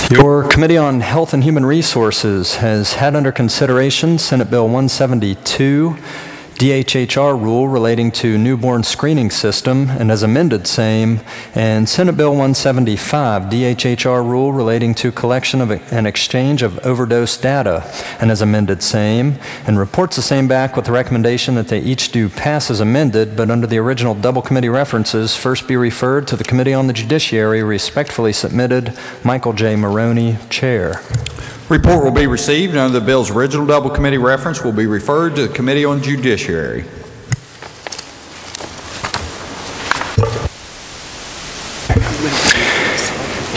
Your Committee on Health and Human Resources has had under consideration Senate Bill 172, DHHR rule relating to newborn screening system and has amended same, and Senate Bill 175, DHHR rule relating to collection of and exchange of overdose data and has amended same, and reports the same back with the recommendation that they each do pass as amended, but under the original double committee references, first be referred to the Committee on the Judiciary. Respectfully submitted, Michael J. Maroney, Chair. Report will be received, and under the bill's original double committee reference will be referred to the Committee on Judiciary.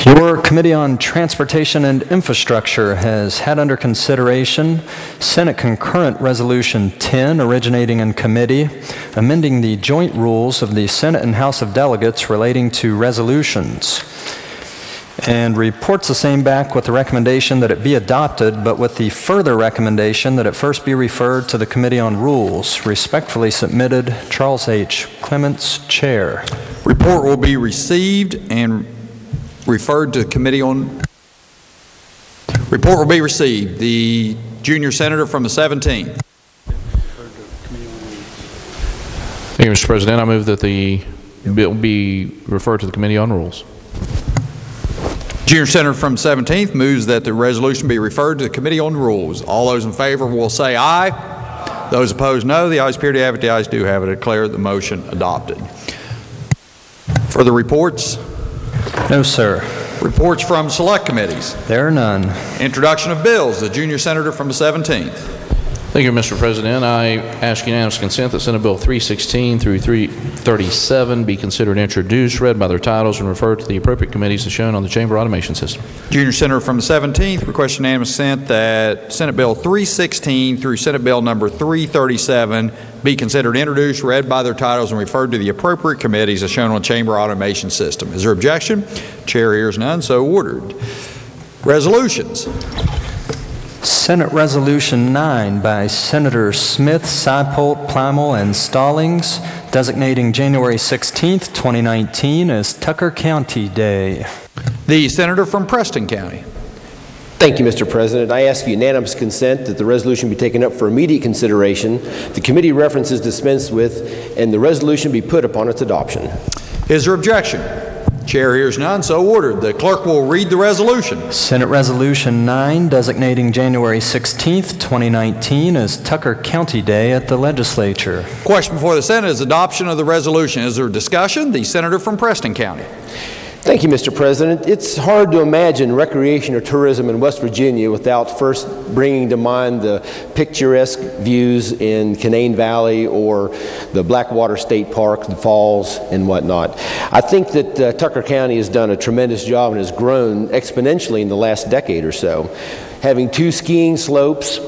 Your Committee on Transportation and Infrastructure has had under consideration Senate Concurrent Resolution 10, originating in committee, amending the joint rules of the Senate and House of Delegates relating to resolutions, and reports the same back with the recommendation that it be adopted, but with the further recommendation that it first be referred to the Committee on Rules. Respectfully submitted, Charles H. Clements, Chair. Report will be received and referred to the Committee on... Report will be received. The junior senator from the 17th. Thank you, Mr. President. I move that the bill be referred to the Committee on Rules. Junior senator from the 17th moves that the resolution be referred to the Committee on Rules. All those in favor will say aye. Those opposed, no. The ayes appear to have it. The ayes do have it. I declare the motion adopted. Further reports? No, sir. Reports from select committees? There are none. Introduction of bills. The junior senator from the 17th. Thank you, Mr. President. I ask unanimous consent that Senate Bill 316 through 337 be considered introduced, read by their titles, and referred to the appropriate committees as shown on the chamber automation system. Junior senator from the 17th requests unanimous consent that Senate Bill 316 through Senate Bill number 337 be considered introduced, read by their titles, and referred to the appropriate committees as shown on the chamber automation system. Is there objection? Chair hears none, so ordered. Resolutions. Senate Resolution 9 by Senators Smith, Seipolt, Plymel, and Stallings, designating January 16th, 2019 as Tucker County Day. The senator from Preston County. Thank you, Mr. President. I ask unanimous consent that the resolution be taken up for immediate consideration, the committee references dispensed with, and the resolution be put upon its adoption. Is there objection? Chair hears none, so ordered. The clerk will read the resolution. Senate Resolution 9, designating January 16th, 2019 as Tucker County Day at the Legislature. Question before the Senate is adoption of the resolution. Is there discussion? The senator from Preston County. Thank you, Mr. President. It's hard to imagine recreation or tourism in West Virginia without first bringing to mind the picturesque views in Canaan Valley or the Blackwater State Park, the falls, and whatnot. I think that Tucker County has done a tremendous job and has grown exponentially in the last decade or so, having 2 skiing slopes,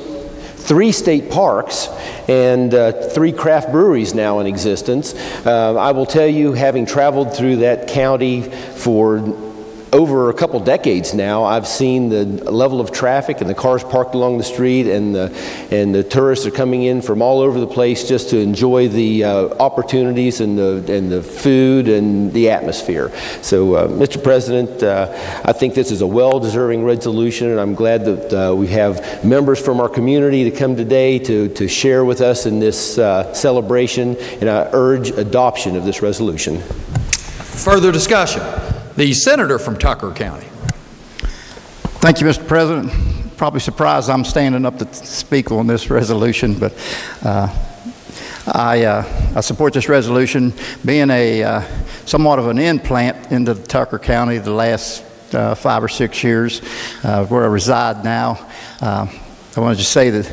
3 state parks, and 3 craft breweries now in existence. I will tell you, having traveled through that county for over a couple decades now, I've seen the level of traffic and the cars parked along the street, and the tourists are coming in from all over the place just to enjoy the opportunities and the food and the atmosphere. So, Mr. President, I think this is a well-deserving resolution, and I'm glad that we have members from our community to come today to share with us in this celebration, and I urge adoption of this resolution. Further discussion. The senator from Tucker County. Thank you, Mr. President. Probably surprised I'm standing up to speak on this resolution, but I support this resolution. Being a somewhat of an in-plant into Tucker County the last 5 or 6 years, where I reside now, I wanted to say that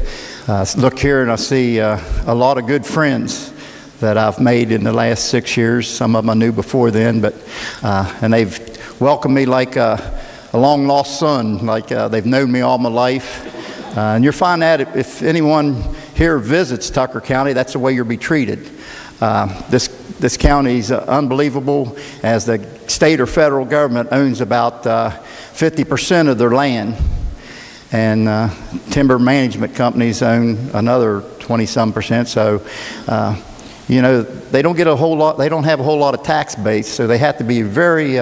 look here and I see a lot of good friends that I've made in the last 6 years. Some of them I knew before then, but and they've welcomed me like a long lost son, like they've known me all my life. And you'll find that if anyone here visits Tucker County, that's the way you'll be treated. This county is unbelievable, as the state or federal government owns about 50% of their land, and timber management companies own another 20-some percent. So, you know, they don't get a whole lot. They don't have a whole lot of tax base, so they have to be very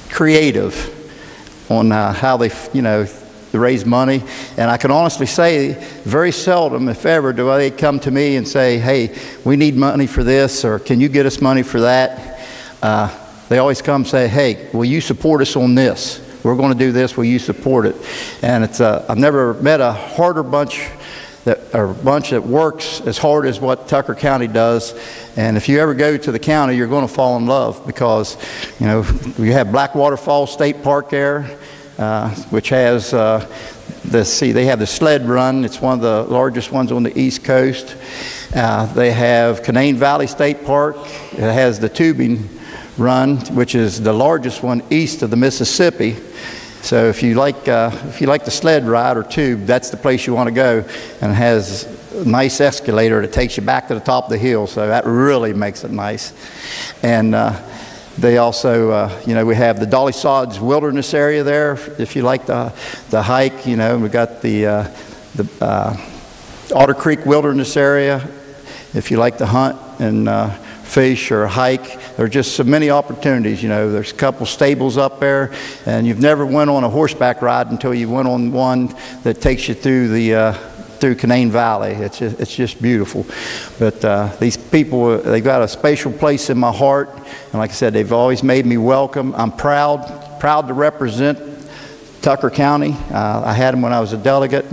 creative on how they, you know, to raise money. And I can honestly say, very seldom, if ever, do they come to me and say, hey, we need money for this, or can you get us money for that? They always come and say, hey, will you support us on this? We're going to do this, will you support it? And it's I've never met a harder bunch that works as hard as what Tucker County does. And if you ever go to the county, you're going to fall in love, because, you know, we have Blackwater Falls State Park there, which has they have the sled run. It's one of the largest ones on the East Coast. They have Canaan Valley State Park. It has the tubing run, which is the largest one east of the Mississippi. So if you like the sled ride or tube, that's the place you want to go. And it has a nice escalator that takes you back to the top of the hill. So that really makes it nice. And they also, you know, we have the Dolly Sods Wilderness area there. If you like the hike, you know, we got the Otter Creek Wilderness area. If you like to hunt and fish or hike, there are just so many opportunities. You know, there's a couple stables up there, and you've never went on a horseback ride until you went on one that takes you through the through Canaan Valley. It's just beautiful. But these people, they've got a special place in my heart, and like I said, they've always made me welcome. I'm proud to represent Tucker County. I had them when I was a delegate,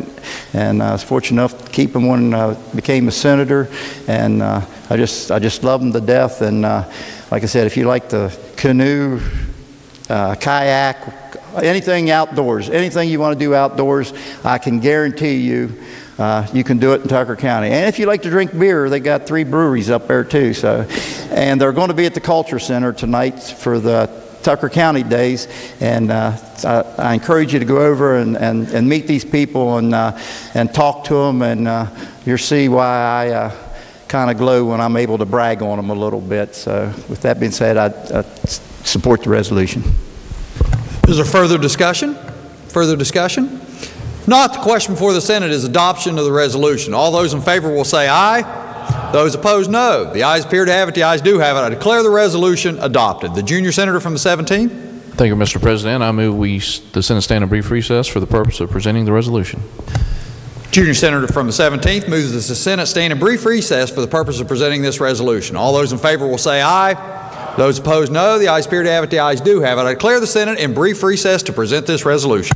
and I was fortunate enough to keep them when I became a senator, and I just love them to death. And like I said, if you like the canoe, kayak, anything outdoors, anything you want to do outdoors, I can guarantee you you can do it in Tucker County. And if you like to drink beer, they got 3 breweries up there too. So, and they're going to be at the Culture Center tonight for the Tucker County Days, and I encourage you to go over and meet these people and talk to them, and you'll see why I kind of glow when I'm able to brag on them a little bit. So with that being said, I support the resolution. Is there further discussion? Further discussion? If not, the question before the Senate is adoption of the resolution. All those in favor will say aye. Those opposed, no. The ayes appear to have it. The ayes do have it. I declare the resolution adopted. The junior senator from the 17th. Thank you, Mr. President. I move the Senate stand in brief recess for the purpose of presenting the resolution. Junior senator from the 17th moves that the Senate stand in brief recess for the purpose of presenting this resolution. All those in favor will say aye. Those opposed, no. The ayes appear to have it. The ayes do have it. I declare the Senate in brief recess to present this resolution.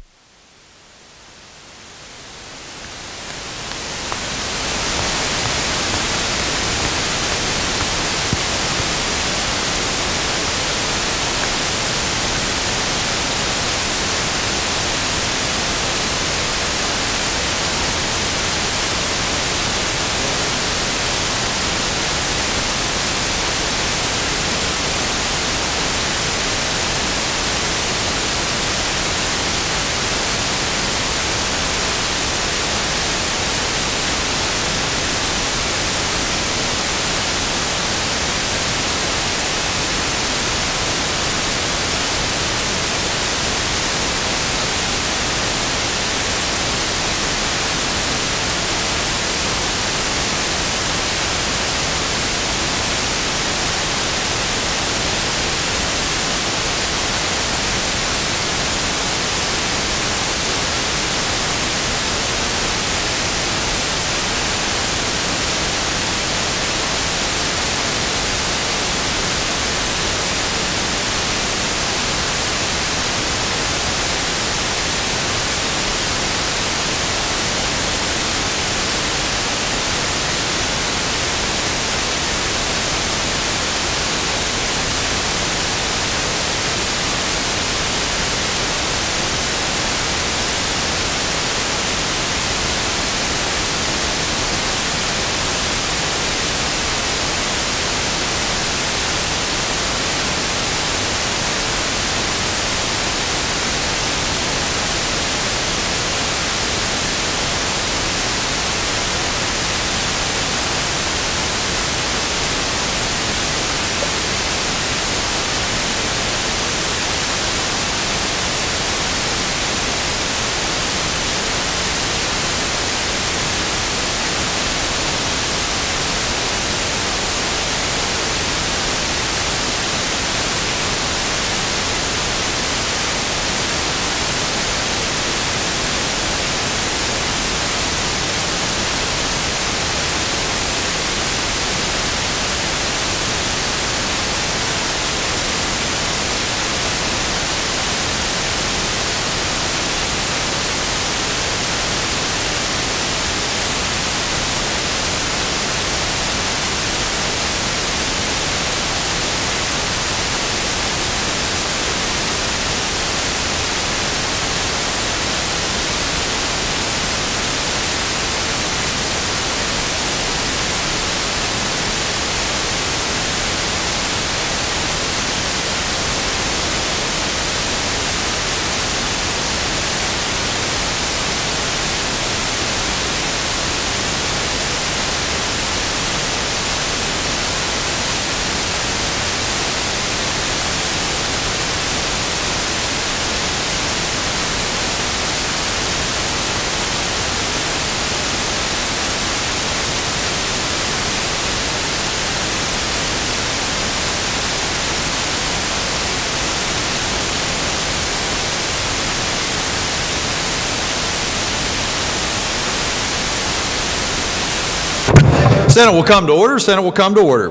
Senate will come to order. Senate will come to order.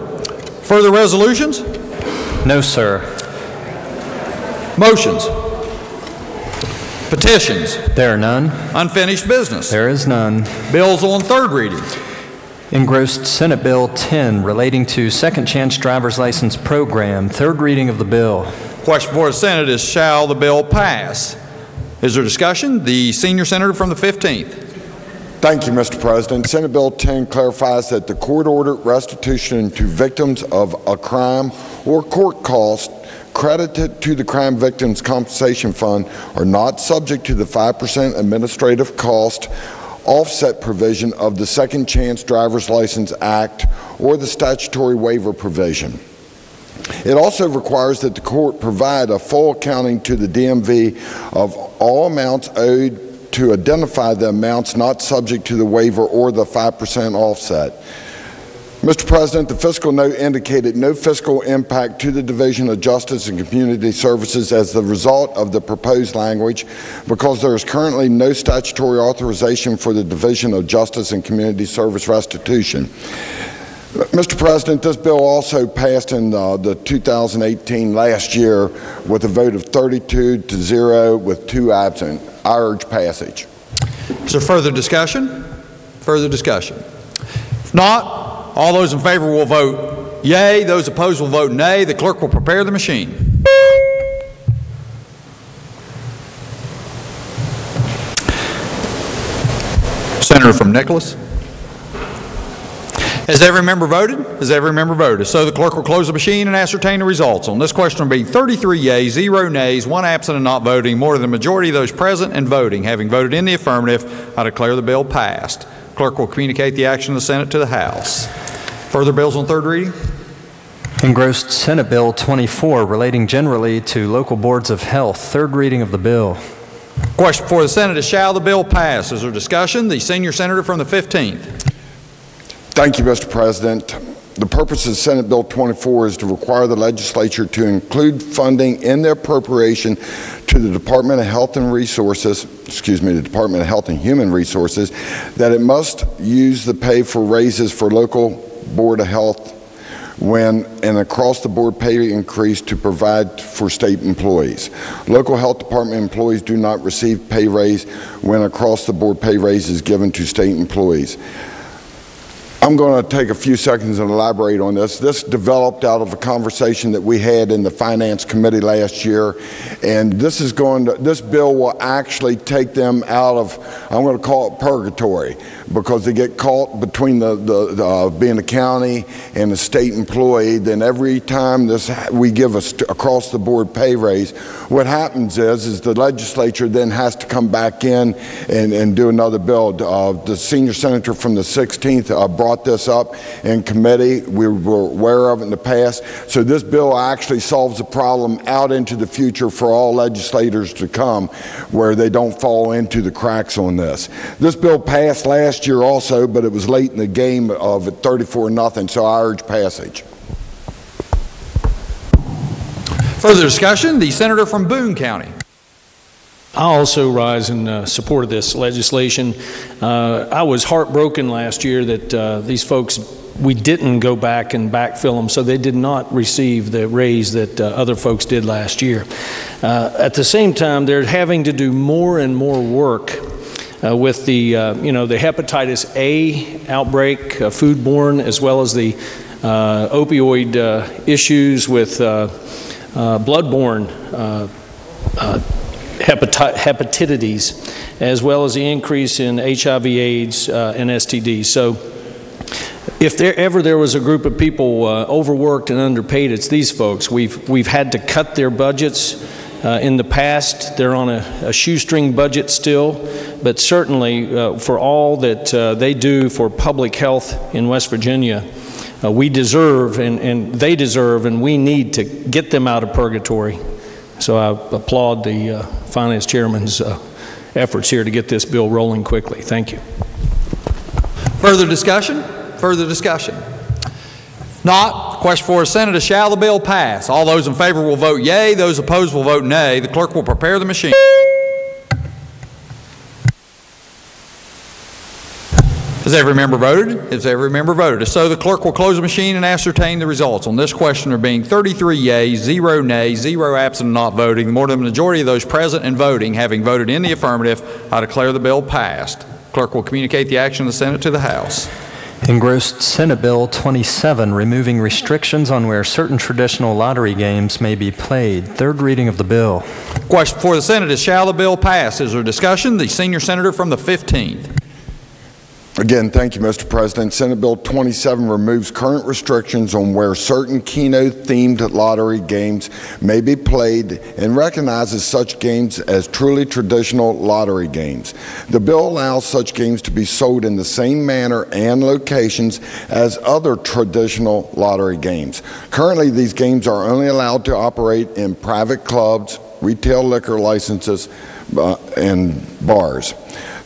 Further resolutions? No, sir. Motions? Petitions? There are none. Unfinished business? There is none. Bills on third reading? Engrossed Senate Bill 10 relating to Second Chance Driver's License Program. Third reading of the bill. Question before the Senate is, shall the bill pass? Is there discussion? The senior senator from the 15th. Thank you, Mr. President. Senate Bill 10 clarifies that the court-ordered restitution to victims of a crime or court costs credited to the Crime Victims Compensation Fund are not subject to the 5% administrative cost offset provision of the Second Chance Driver's License Act or the statutory waiver provision. It also requires that the court provide a full accounting to the DMV of all amounts owed to identify the amounts not subject to the waiver or the 5% offset. Mr. President, the fiscal note indicated no fiscal impact to the Division of Justice and Community Services as the result of the proposed language because there is currently no statutory authorization for the Division of Justice and Community Service restitution. Mr. President, this bill also passed in the 2018 last year with a vote of 32-0 with 2 absent. I urge passage. Is there further discussion? Further discussion? If not, all those in favor will vote yea. Those opposed will vote nay. The clerk will prepare the machine. Senator from Nicholas. Has every member voted? Has every member voted? So the clerk will close the machine and ascertain the results. On this question will be 33 yeas, 0 nays, 1 absent and not voting. More than the majority of those present and voting. Having voted in the affirmative, I declare the bill passed. Clerk will communicate the action of the Senate to the House. Further bills on third reading? Engrossed Senate Bill 24 relating generally to local boards of health. Third reading of the bill. Question before the Senate is, shall the bill pass? Is there discussion? The senior senator from the 15th. Thank you, Mr. President. The purpose of Senate Bill 24 is to require the legislature to include funding in their appropriation to the Department of Health and Resources, the Department of Health and Human Resources, that it must use the pay for raises for local Board of Health when an across-the-board pay increase to provide for state employees. Local health department employees do not receive pay raise when across-the-board pay raise is given to state employees. I'm going to take a few seconds and elaborate on this. This developed out of a conversation that we had in the Finance Committee last year, and this bill will actually take them out of, I'm going to call it purgatory, because they get caught between being a county and a state employee. Then every time we give across the board pay raise, what happens is the legislature then has to come back in and do another bill. The senior senator from the 16th brought this up in committee. We were aware of it in the past. So this bill actually solves the problem out into the future for all legislators to come, where they don't fall into the cracks on this. This bill passed last year also, but it was late in the game of 34-0, so I urge passage. Further discussion? The senator from Boone County. I also rise in support of this legislation. I was heartbroken last year that these folks, we didn't go back and backfill them, so they did not receive the raise that other folks did last year. At the same time, they're having to do more and more work with the hepatitis A outbreak, foodborne, as well as the opioid issues with bloodborne hepatitis, as well as the increase in HIV/AIDS and STDs. So if there was a group of people overworked and underpaid, it's these folks. We've had to cut their budgets in the past. They're on a shoestring budget still, but certainly for all that they do for public health in West Virginia, we deserve and they deserve, and we need to get them out of purgatory. So I applaud the Finance Chairman's efforts here to get this bill rolling quickly. Thank you. Further discussion? Further discussion? Not. Question for the Senate is, shall the bill pass? All those in favor will vote yea. Those opposed will vote nay. The clerk will prepare the machine. Has Has every member voted? Has every member voted? If so, the clerk will close the machine and ascertain the results. On this question, there being 33 yeas, 0 nays, 0 absent and not voting, more than the majority of those present and voting having voted in the affirmative, I declare the bill passed. Clerk will communicate the action of the Senate to the House. Engrossed Senate Bill 27, removing restrictions on where certain traditional lottery games may be played. Third reading of the bill. Question before the Senate is, shall the bill pass? Is there discussion? The senior senator from the 15th. Again, thank you, Mr. President. Senate Bill 27 removes current restrictions on where certain Keno-themed lottery games may be played and recognizes such games as truly traditional lottery games. The bill allows such games to be sold in the same manner and locations as other traditional lottery games. Currently, these games are only allowed to operate in private clubs, retail liquor licenses, and bars.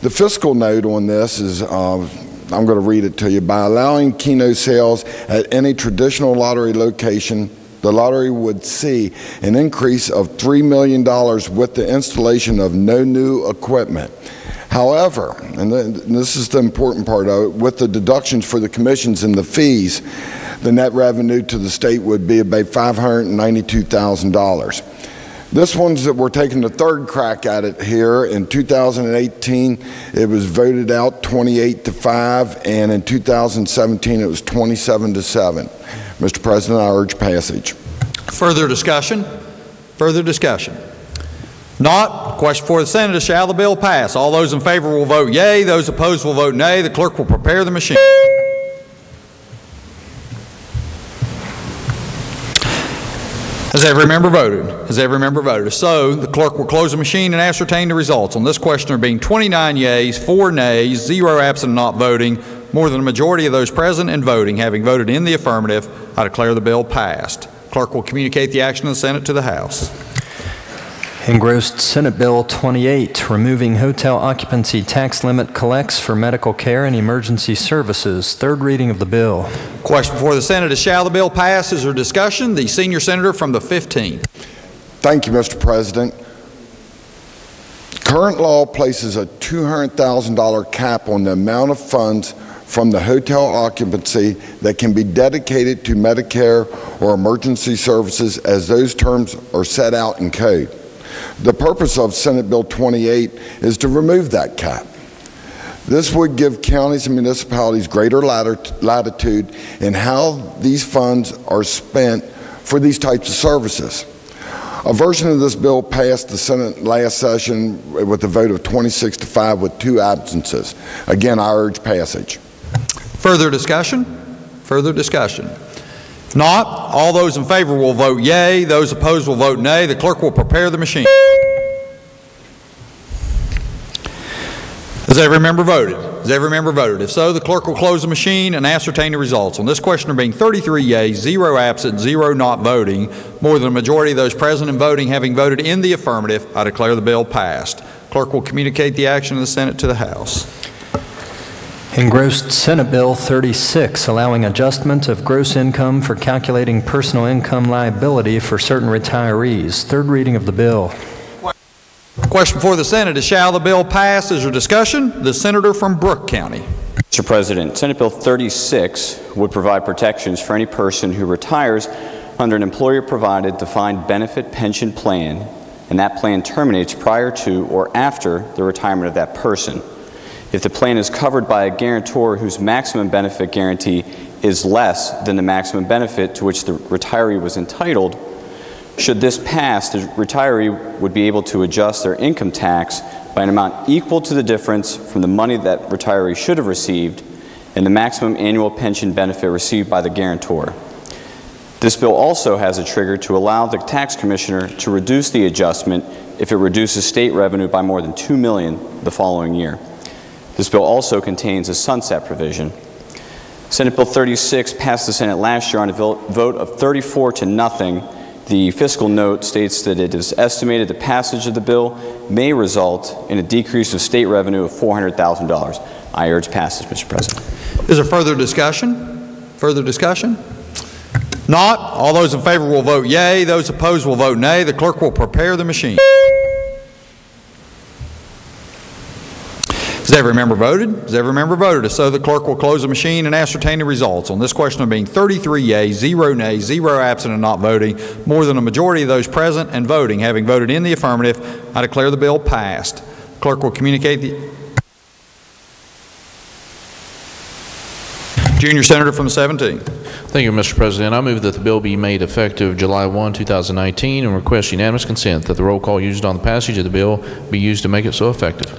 The fiscal note on this is, I'm going to read it to you. By allowing Keno sales at any traditional lottery location, the lottery would see an increase of $3 million with the installation of no new equipment. However, and this is the important part of it, with the deductions for the commissions and the fees, the net revenue to the state would be about $592,000. This one's that we're taking the third crack at it here. In 2018, it was voted out 28-5, and in 2017, it was 27-7. Mr. President, I urge passage. Further discussion? Further discussion? Not. Question for the Senate is, shall the bill pass? All those in favor will vote yea. Those opposed will vote nay. The clerk will prepare the machine. Has every member voted? Has every member voted? If so, the clerk will close the machine and ascertain the results. On this question, there being 29 yeas, 4 nays, 0 absent and not voting, more than a majority of those present and voting having voted in the affirmative, I declare the bill passed. Clerk will communicate the action of the Senate to the House. Engrossed Senate Bill 28, removing hotel occupancy tax limit collects for medical care and emergency services. Third reading of the bill. Question before the Senate is, shall the bill pass? Is there discussion? The senior senator from the 15th. Thank you, Mr. President. Current law places a $200,000 cap on the amount of funds from the hotel occupancy that can be dedicated to Medicare or emergency services as those terms are set out in code. The purpose of Senate Bill 28 is to remove that cap. This would give counties and municipalities greater latitude in how these funds are spent for these types of services. A version of this bill passed the Senate last session with a vote of 26-5 with 2 absences. Again, I urge passage. Further discussion? Further discussion? If not, all those in favor will vote yea. Those opposed will vote nay. The clerk will prepare the machine. Has every member voted? Has every member voted? If so, the clerk will close the machine and ascertain the results. On this question, there being 33 yeas, 0 absent, 0 not voting, more than a majority of those present and voting having voted in the affirmative, I declare the bill passed. Clerk will communicate the action of the Senate to the House. Engrossed Senate Bill 36, allowing adjustment of gross income for calculating personal income liability for certain retirees. Third reading of the bill. Question before the Senate is, shall the bill pass? Is there discussion? The senator from Brooke County. Mr. President, Senate Bill 36 would provide protections for any person who retires under an employer-provided defined benefit pension plan, and that plan terminates prior to or after the retirement of that person. If the plan is covered by a guarantor whose maximum benefit guarantee is less than the maximum benefit to which the retiree was entitled, should this pass, the retiree would be able to adjust their income tax by an amount equal to the difference from the money that retiree should have received and the maximum annual pension benefit received by the guarantor. This bill also has a trigger to allow the tax commissioner to reduce the adjustment if it reduces state revenue by more than $2 million the following year. This bill also contains a sunset provision. Senate Bill 36 passed the Senate last year on a vote of 34-0. The fiscal note states that it is estimated the passage of the bill may result in a decrease of state revenue of $400,000. I urge passage, Mr. President. Is there further discussion? Further discussion? Not. All those in favor will vote yea. Those opposed will vote nay. The clerk will prepare the machine. Has every member voted? Has every member voted? If so, the clerk will close the machine and ascertain the results. On this question, there being 33 yeas, 0 nays, 0 absent and not voting, more than a majority of those present and voting having voted in the affirmative, I declare the bill passed. Clerk will communicate the Junior Senator from the 17th. Thank you, Mr. President. I move that the bill be made effective July 1, 2019, and request unanimous consent that the roll call used on the passage of the bill be used to make it so effective.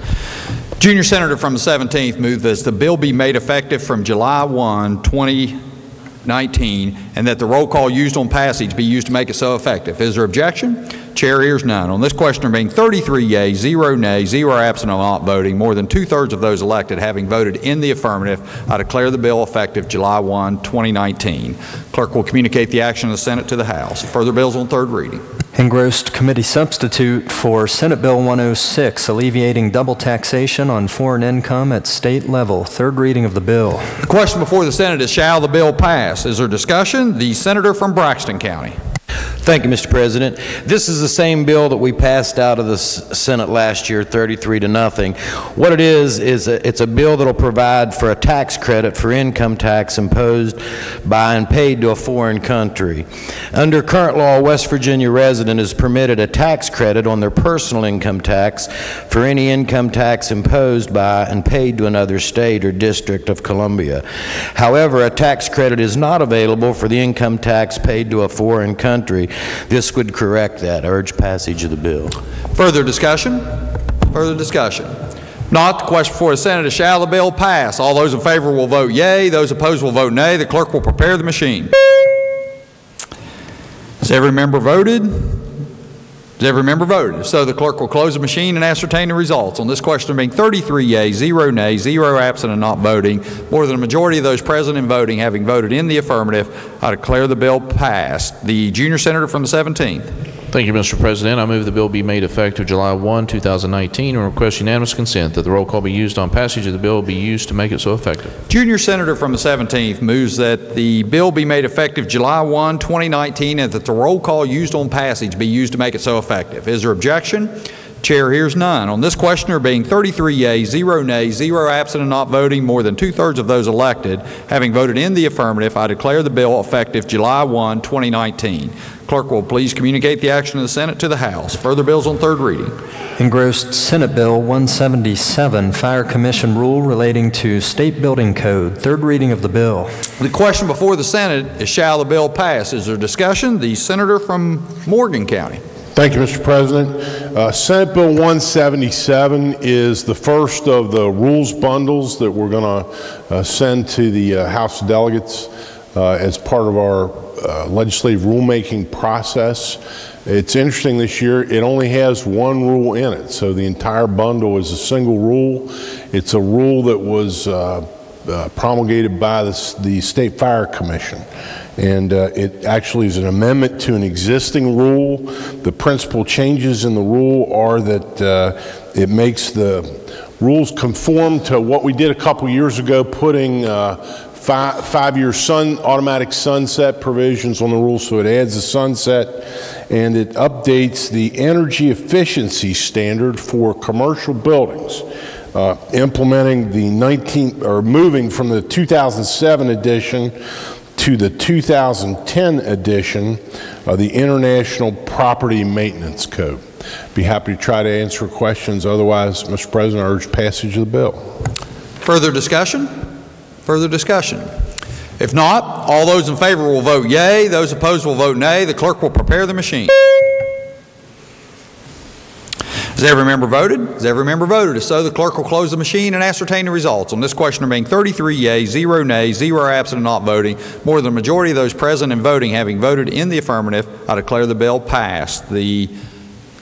Junior Senator from the 17th moved that the bill be made effective from July 1, 2019, and that the roll call used on passage be used to make it so effective. Is there objection? Chair hears none. On this question, there being 33 yeas, 0 nays, 0 absent and not voting, more than 2/3 of those elected having voted in the affirmative, I declare the bill effective July 1, 2019. Clerk will communicate the action of the Senate to the House. Further bills on third reading. Engrossed committee substitute for Senate Bill 106, alleviating double taxation on foreign income at state level. Third reading of the bill. The question before the Senate is, shall the bill pass? Is there discussion? The Senator from Braxton County. Thank you, Mr. President. This is the same bill that we passed out of the Senate last year, 33-0. What it is it's a bill that will provide for a tax credit for income tax imposed by and paid to a foreign country. Under current law, a West Virginia resident is permitted a tax credit on their personal income tax for any income tax imposed by and paid to another state or District of Columbia. However, a tax credit is not available for the income tax paid to a foreign country. This would correct that. I urge passage of the bill. Further discussion? Further discussion? Not, the question before the Senate is, shall the bill pass? All those in favor will vote yea. Those opposed will vote nay. The clerk will prepare the machine. Has every member voted? Has every member voted? If so, the clerk will close the machine and ascertain the results. On this question, being 33 yeas, 0 nays, 0 absent and not voting, more than a majority of those present and voting having voted in the affirmative, I declare the bill passed. The Junior Senator from the 17th. Thank you, Mr. President. I move the bill be made effective July 1, 2019, and request unanimous consent that the roll call be used on passage of the bill be used to make it so effective. Junior Senator from the 17th moves that the bill be made effective July 1, 2019, and that the roll call used on passage be used to make it so effective. Is there objection? Chair hears none. On this question, there being 33 yeas, 0 nays, 0 absent and not voting, more than 2/3 of those elected having voted in the affirmative, I declare the bill effective July 1, 2019. Clerk will please communicate the action of the Senate to the House. Further bills on third reading. Engrossed Senate Bill 177, Fire Commission rule relating to state building code. Third reading of the bill. The question before the Senate is, shall the bill pass? Is there discussion? The Senator from Morgan County. Thank you, Mr. President. Senate Bill 177 is the first of the rules bundles that we're going to send to the House of Delegates as part of our legislative rulemaking process. It's interesting this year, it only has one rule in it, so the entire bundle is a single rule. It's a rule that was promulgated by the State Fire Commission. And it actually is an amendment to an existing rule. The principal changes in the rule are that it makes the rules conform to what we did a couple years ago, putting five-year automatic sunset provisions on the rule, so it adds a sunset, and it updates the energy efficiency standard for commercial buildings, implementing the moving from the 2007 edition to the 2010 edition of the International Property Maintenance Code. Be happy to try to answer questions. Otherwise, Mr. President, I urge passage of the bill. Further discussion? Further discussion? If not, all those in favor will vote yea. Those opposed will vote nay. The clerk will prepare the machine. Has every member voted? Has every member voted? If so, the clerk will close the machine and ascertain the results. On this question, there being 33 yeas, 0 nays, 0 absent and not voting, more than a majority of those present and voting having voted in the affirmative, I declare the bill passed. The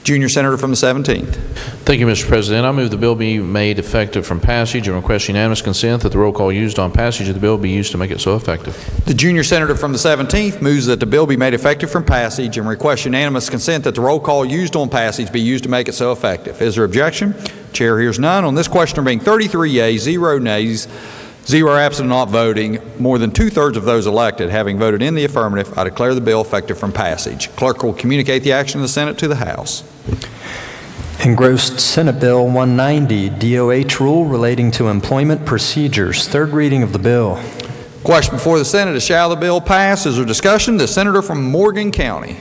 Junior Senator from the 17th. Thank you, Mr. President. I move the bill be made effective from passage and request unanimous consent that the roll call used on passage of the bill be used to make it so effective. The Junior Senator from the 17th moves that the bill be made effective from passage and request unanimous consent that the roll call used on passage be used to make it so effective. Is there objection? Chair hears none. On this question, there being 33 yeas, 0 nays, 0 absent and not voting, more than 2/3 of those elected having voted in the affirmative, I declare the bill effective from passage. Clerk will communicate the action of the Senate to the House. Engrossed Senate Bill 190, DOH rule relating to employment procedures. Third reading of the bill. Question before the Senate is, shall the bill pass? Is there discussion? The senator from Morgan County.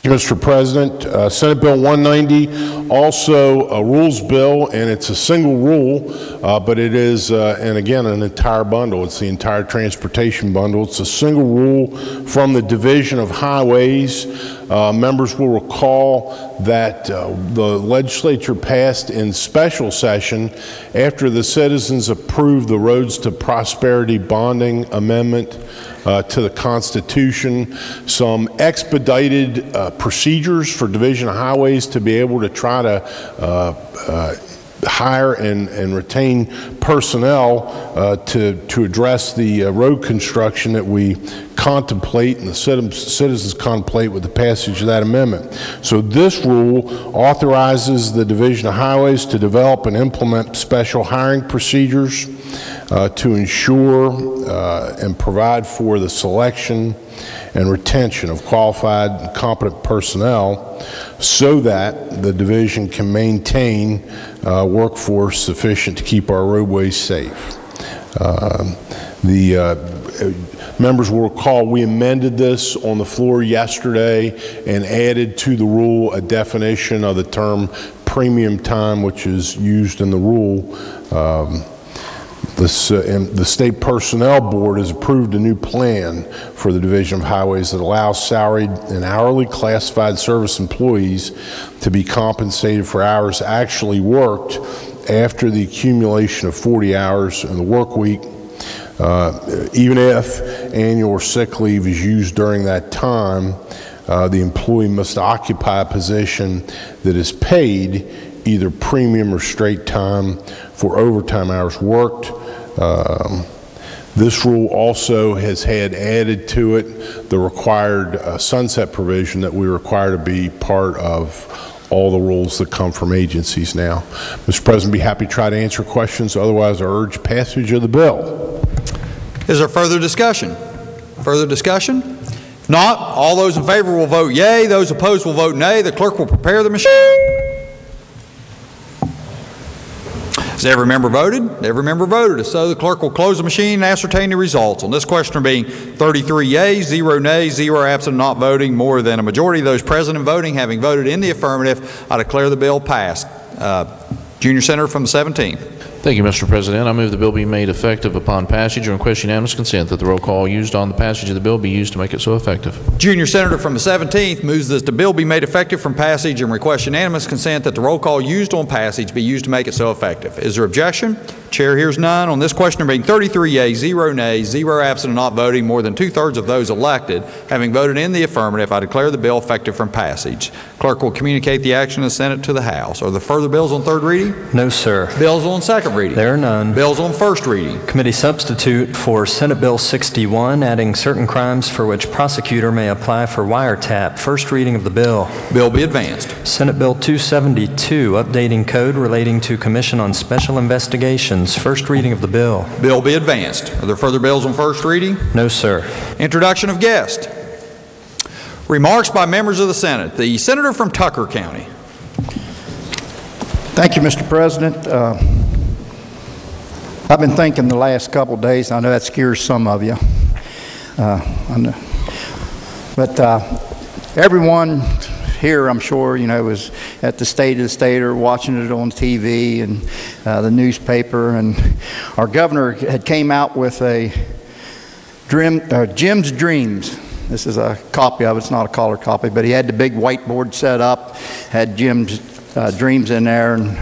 Mr. President, Senate Bill 190, also a rules bill, and it's a single rule, but it is, and again, an entire bundle. It's the entire transportation bundle. It's a single rule from the Division of Highways. Members will recall that the legislature passed in special session after the citizens approved the Roads to Prosperity bonding amendment to the Constitution, some expedited procedures for Division of Highways to be able to try to hire and retain personnel to address the road construction that we contemplate and the citizens contemplate with the passage of that amendment. So this rule authorizes the Division of Highways to develop and implement special hiring procedures to ensure and provide for the selection and retention of qualified and competent personnel so that the division can maintain workforce sufficient to keep our roadways safe. Members will recall we amended this on the floor yesterday and added to the rule a definition of the term premium time, which is used in the rule. The State Personnel Board has approved a new plan for the Division of Highways that allows salaried and hourly classified service employees to be compensated for hours actually worked after the accumulation of 40 hours in the work week, even if annual or sick leave is used during that time. The employee must occupy a position that is paid either premium or straight time for overtime hours worked. This rule also has had added to it the required sunset provision that we require to be part of all the rules that come from agencies now. Mr. President, be happy to try to answer questions. Otherwise, I urge passage of the bill. Is there further discussion? Further discussion? If not, all those in favor will vote yea. Those opposed will vote nay. The clerk will prepare the machine. Has every member voted? Every member voted. If so, the clerk will close the machine and ascertain the results. On this question being 33 yeas, 0 nays, 0 absent, not voting, more than a majority of those present and voting having voted in the affirmative, I declare the bill passed. Junior Senator from the 17th. Thank you, Mr. President. I move the bill be made effective upon passage and request unanimous consent that the roll call used on the passage of the bill be used to make it so effective. Junior Senator from the 17th moves that the bill be made effective from passage and request unanimous consent that the roll call used on passage be used to make it so effective. Is there objection? Chair hears none. On this question being 33 yeas, 0 nays, 0 absent and not voting, more than 2/3 of those elected having voted in the affirmative, I declare the bill effective from passage. Clerk will communicate the action of the Senate to the House. Are there further bills on third reading? No, sir. Bills on second reading? There are none. Bills on first reading? Committee substitute for Senate Bill 61, adding certain crimes for which prosecutor may apply for wiretap. First reading of the bill. Bill be advanced. Senate Bill 272, updating code relating to Commission on Special Investigations. First reading of the bill. Bill be advanced. Are there further bills on first reading? No, sir. Introduction of guest. Remarks by members of the Senate. The Senator from Tucker County. Thank you, Mr. President. I've been thinking the last couple of days, I know that scares some of you, but everyone here, I'm sure, was at the State of the State or watching it on TV and the newspaper, and our governor had came out with a Jim's Dreams. This is a copy of it. It's not a color copy, but he had the big whiteboard set up, had Jim's Dreams in there, and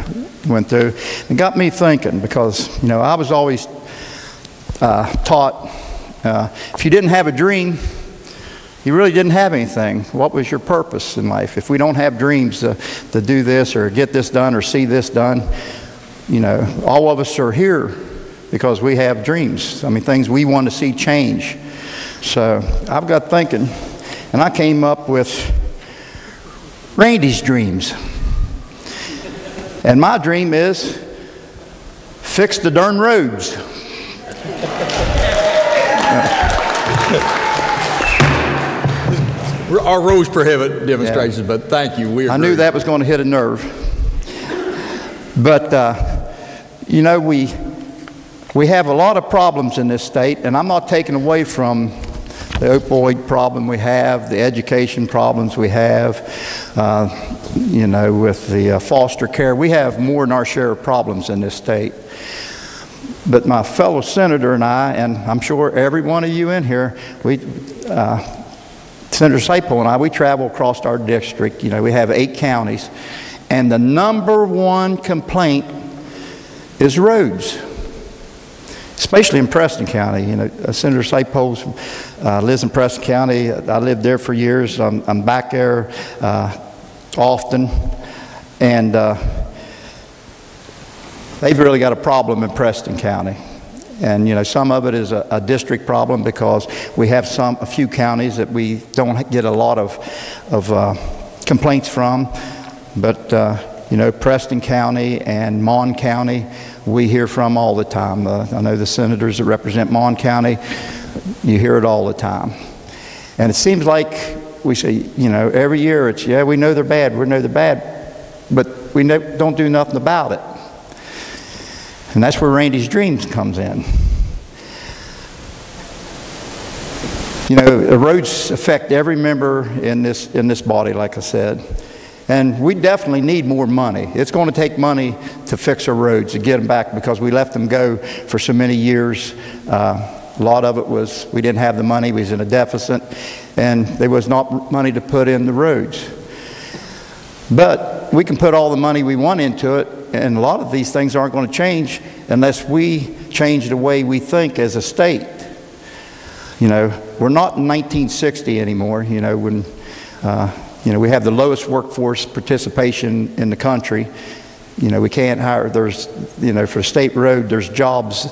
went through. It got me thinking because, I was always taught if you didn't have a dream, you really didn't have anything. What was your purpose in life? If we don't have dreams to do this or get this done or see this done, all of us are here because we have dreams. I mean, things we want to see change. So I've got thinking, and I came up with Randy's dreams. And my dream is fix the darn roads. our rules prohibit demonstrations, but thank you. We agree. I knew that was going to hit a nerve. But, you know, we have a lot of problems in this state, and I'm not taking away from the opioid problem we have, the education problems we have, you know, with the foster care. We have more than our share of problems in this state. But my fellow senator and I, and I'm sure every one of you in here, Senator Sapol and I, we travel across our district. You know, we have 8 counties, and the #1 complaint is roads, especially in Preston County. You know, Senator Sapol lives in Preston County. I lived there for years. I'm back there often, and they've really got a problem in Preston County. And you know, some of it is a district problem because we have a few counties that we don't get a lot of complaints from. But you know, Preston County and Mon County, we hear from all the time. I know the senators that represent Mon County, you hear it all the time. And it seems like we say, you know, every year it's, yeah, we know they're bad, we know they're bad, but we don't do nothing about it. And that's where Randy's Dreams comes in. You know, the roads affect every member in this body, like I said. And we definitely need more money. It's going to take money to fix our roads, to get them back, because we let them go for so many years. A lot of it was we didn't have the money, we was in a deficit, and there was not money to put in the roads. But we can put all the money we want into it, and a lot of these things aren't going to change unless we change the way we think as a state. You know, we're not in 1960 anymore, you know, when you know, we have the lowest workforce participation in the country. You know, we can't hire, there's, you know, for state road, there's jobs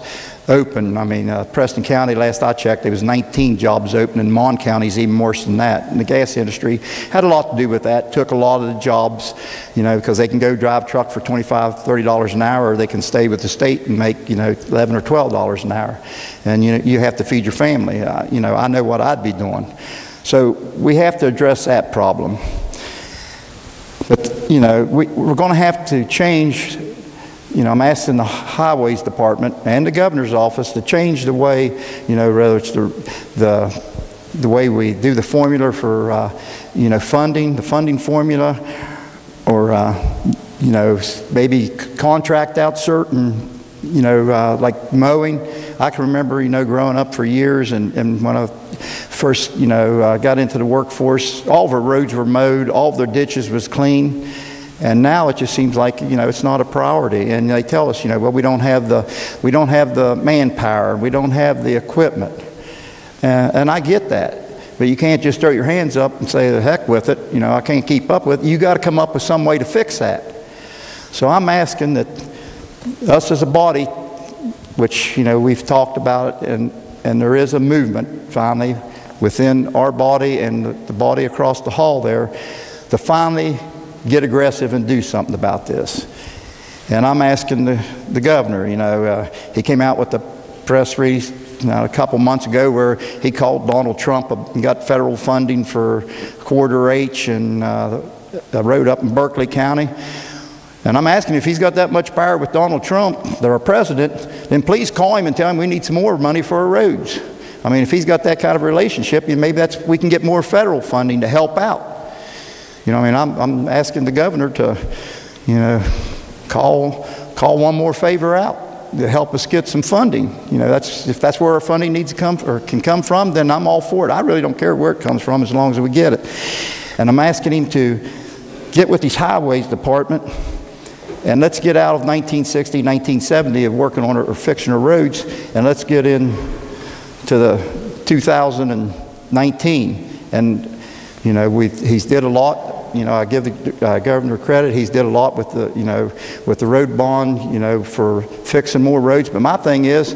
open. I mean, Preston County, last I checked, there was 19 jobs open, and Mon County's even worse than that. And the gas industry had a lot to do with that, took a lot of the jobs, you know, because they can go drive truck for $25, $30 an hour, or they can stay with the state and make, you know, $11 or $12 an hour. And, you know, you have to feed your family. You know, I know what I'd be doing. So we have to address that problem. But, you know, we're going to have to change. You know, I'm asking the Highways Department and the Governor's Office to change the way, you know, whether it's the way we do the formula for, you know, funding, the funding formula, or, you know, maybe contract out certain, you know, like mowing. I can remember, you know, growing up for years, and when I first, you know, got into the workforce, all of our roads were mowed, all of their ditches was clean. And now it just seems like, you know, it's not a priority. And they tell us, you know, well, we don't have the manpower, we don't have the equipment. And I get that. But you can't just throw your hands up and say, the heck with it, you know, I can't keep up with it. You got to come up with some way to fix that. So I'm asking that us as a body, which, you know, we've talked about it, and there is a movement finally within our body and the body across the hall there, to finally get aggressive and do something about this. And I'm asking the governor, you know, he came out with the press release a couple months ago where he called Donald Trump and got federal funding for Corridor H and a road up in Berkeley County. And I'm asking if he's got that much power with Donald Trump, our president, then please call him and tell him we need some more money for our roads. I mean, if he's got that kind of relationship, maybe we can get more federal funding to help out. You know, I mean, I'm asking the governor to, you know, call one more favor out to help us get some funding. You know, if that's where our funding needs to come or can come from, then I'm all for it. I really don't care where it comes from as long as we get it. And I'm asking him to get with these highways department, and let's get out of 1960, 1970 of working on or fixing our roads, and let's get in to the 2019. And you know, he's did a lot. You know, I give the governor credit. He's did a lot with the, you know, with the road bond, you know, for fixing more roads. But my thing is,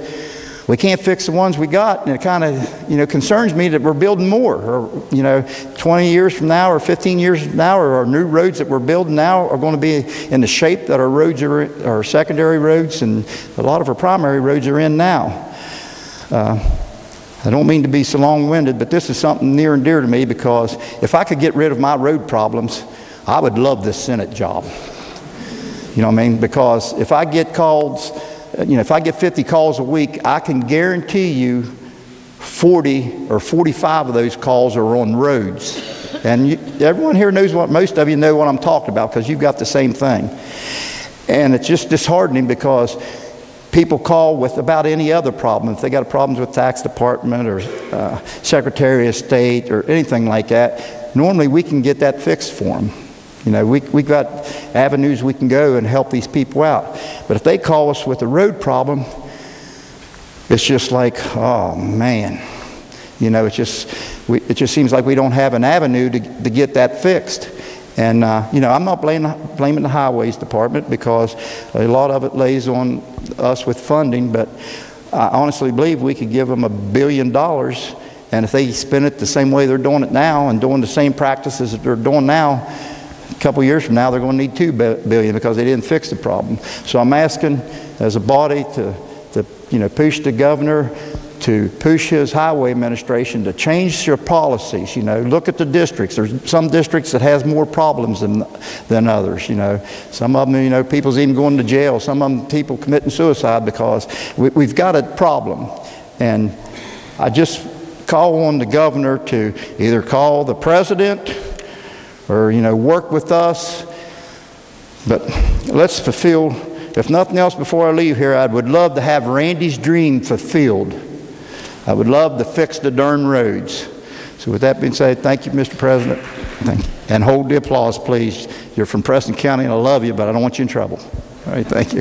we can't fix the ones we got, and it kind of, you know, concerns me that we're building more. Or, you know, 20 years from now or 15 years from now, or our new roads that we're building now are going to be in the shape that our roads are, our secondary roads and a lot of our primary roads are in now. I don't mean to be so long-winded, but this is something near and dear to me, because if I could get rid of my road problems, I would love this Senate job. You know what I mean? Because if I get calls, if I get 50 calls a week, I can guarantee you 40 or 45 of those calls are on roads. And everyone here knows most of you know what I'm talking about, because you've got the same thing. And it's just disheartening, because people call with about any other problem. If they got problems with tax department or Secretary of State or anything like that, normally we can get that fixed for them. You know, we've got avenues we can go and help these people out. But if they call us with a road problem, it's just like, oh man, you know, it just seems like we don't have an avenue to get that fixed. And you know, I'm not blaming the Highways Department, because a lot of it lays on us with funding, but I honestly believe we could give them $1 billion, and if they spend it the same way they're doing it now and doing the same practices that they're doing now, a couple of years from now they're going to need $2 billion, because they didn't fix the problem. So I'm asking as a body to push the governor, to push his highway administration to change their policies. You know, look at the districts. There's some districts that has more problems than others. You know, some of them, you know, people's even going to jail. Some of them, people committing suicide, because we've got a problem. And I just call on the governor to either call the president or, you know, work with us. But let's fulfill, if nothing else before I leave here, I would love to have Randy's dream fulfilled. I would love to fix the darn roads. So with that being said, thank you, Mr. President. And hold the applause, please. You're from Preston County, and I love you, but I don't want you in trouble. All right, thank you.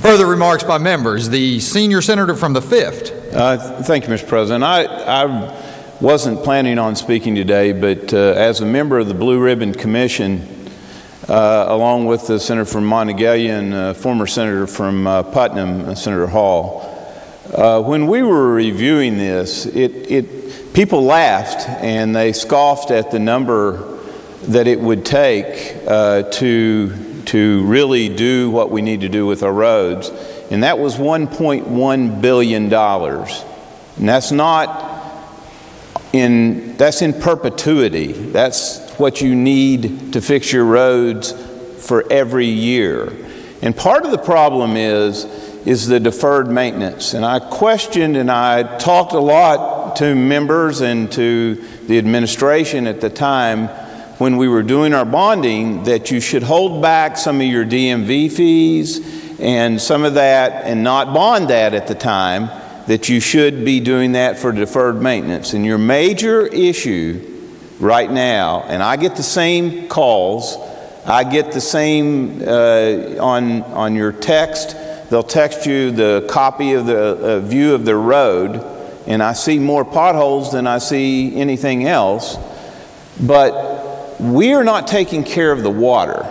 Further remarks by members. The senior senator from the 5th. Thank you, Mr. President. I wasn't planning on speaking today, but as a member of the Blue Ribbon Commission, along with the senator from Monongalia and former senator from Putnam, Senator Hall, when we were reviewing this, people laughed and they scoffed at the number that it would take to really do what we need to do with our roads, and that was $1.1 billion. And that's in perpetuity. That's what you need to fix your roads for every year. And part of the problem is the deferred maintenance. And I questioned and I talked a lot to members and to the administration at the time when we were doing our bonding, that you should hold back some of your DMV fees and some of that and not bond that at the time, that you should be doing that for deferred maintenance. And your major issue right now, and I get the same calls, I get the same on your text. They'll text you the copy of the view of the road, and I see more potholes than I see anything else. But we are not taking care of the water.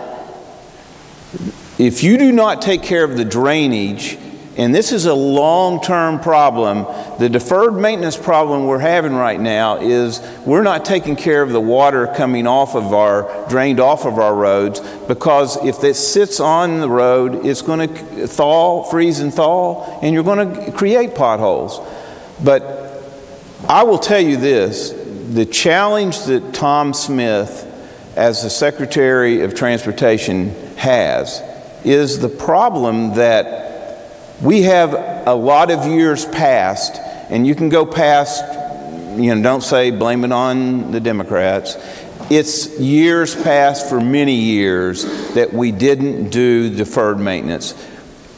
If you do not take care of the drainage, and this is a long-term problem, the deferred maintenance problem we're having right now is we're not taking care of the water coming off of drained off of our roads, because if it sits on the road, it's going to freeze and thaw, and you're going to create potholes. But I will tell you this, the challenge that Tom Smith, as the Secretary of Transportation, has is the problem that we have a lot of years past, and you can go past, don't say blame it on the Democrats. It's years past for many years that we didn't do deferred maintenance.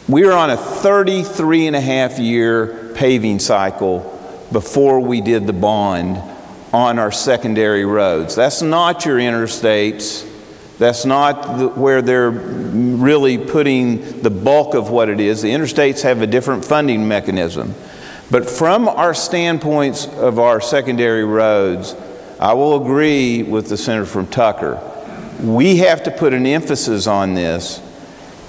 We were on a 33.5-year paving cycle before we did the bond on our secondary roads. That's not your interstates. That's not where they're really putting the bulk of what it is. The interstates have a different funding mechanism. But from our standpoints of our secondary roads, I will agree with the senator from Tucker. We have to put an emphasis on this,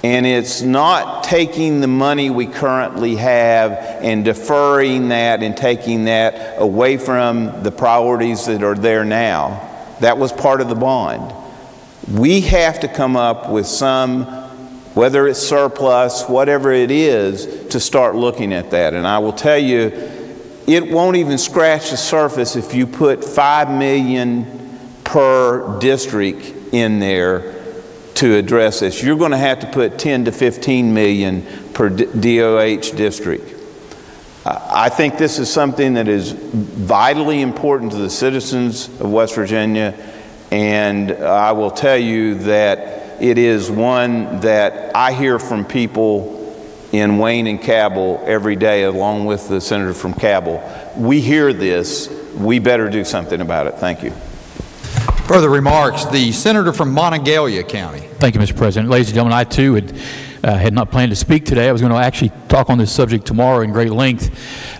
and it's not taking the money we currently have and deferring that and taking that away from the priorities that are there now. That was part of the bond. We have to come up with some, whether it's surplus, whatever it is, to start looking at that. And I will tell you, it won't even scratch the surface if you put $5 million per district in there to address this. You're going to have to put 10 to 15 million per DOH district. I think this is something that is vitally important to the citizens of West Virginia, and I will tell you that it is one that I hear from people in Wayne and Cabell every day, along with the senator from Cabell. We hear this. We better do something about it. Thank you. Further remarks, the senator from Monongalia County. Thank you, Mr. President. Ladies and gentlemen, I too had not planned to speak today. I was going to actually talk on this subject tomorrow in great length.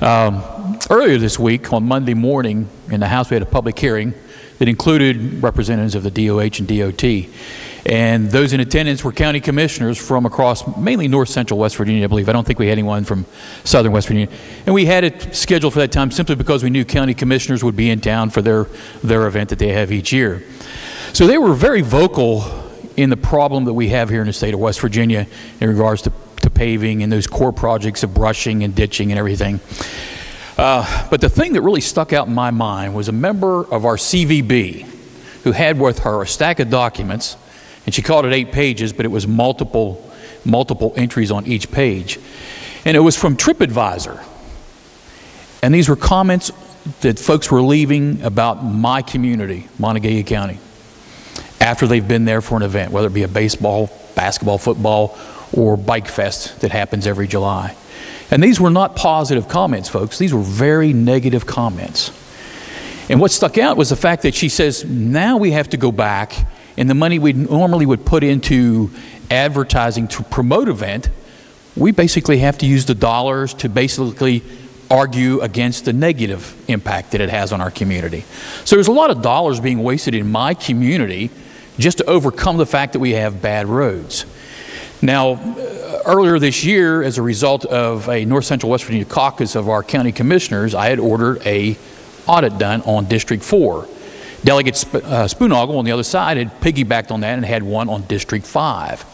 Earlier this week, on Monday morning, in the House, we had a public hearing that included representatives of the DOH and DOT. And those in attendance were county commissioners from across mainly north central West Virginia, I believe. I don't think we had anyone from southern West Virginia. And we had it scheduled for that time simply because we knew county commissioners would be in town for their event that they have each year. So they were very vocal in the problem that we have here in the state of West Virginia in regards to paving and those core projects of brushing and ditching and everything. But the thing that really stuck out in my mind was a member of our CVB who had with her a stack of documents, and she called it 8 pages, but it was multiple entries on each page. And it was from TripAdvisor. And these were comments that folks were leaving about my community, Monongalia County, after they've been there for an event, whether it be a baseball, basketball, football, or bike fest that happens every July. And these were not positive comments, folks. These were very negative comments. And what stuck out was the fact that she says, now we have to go back, and the money we normally would put into advertising to promote event, we basically have to use the dollars to basically argue against the negative impact that it has on our community. So there's a lot of dollars being wasted in my community just to overcome the fact that we have bad roads. Now, earlier this year, as a result of a North Central West Virginia caucus of our county commissioners, I had ordered an audit done on District 4. Delegate Spoonoggle on the other side had piggybacked on that and had one on District 5.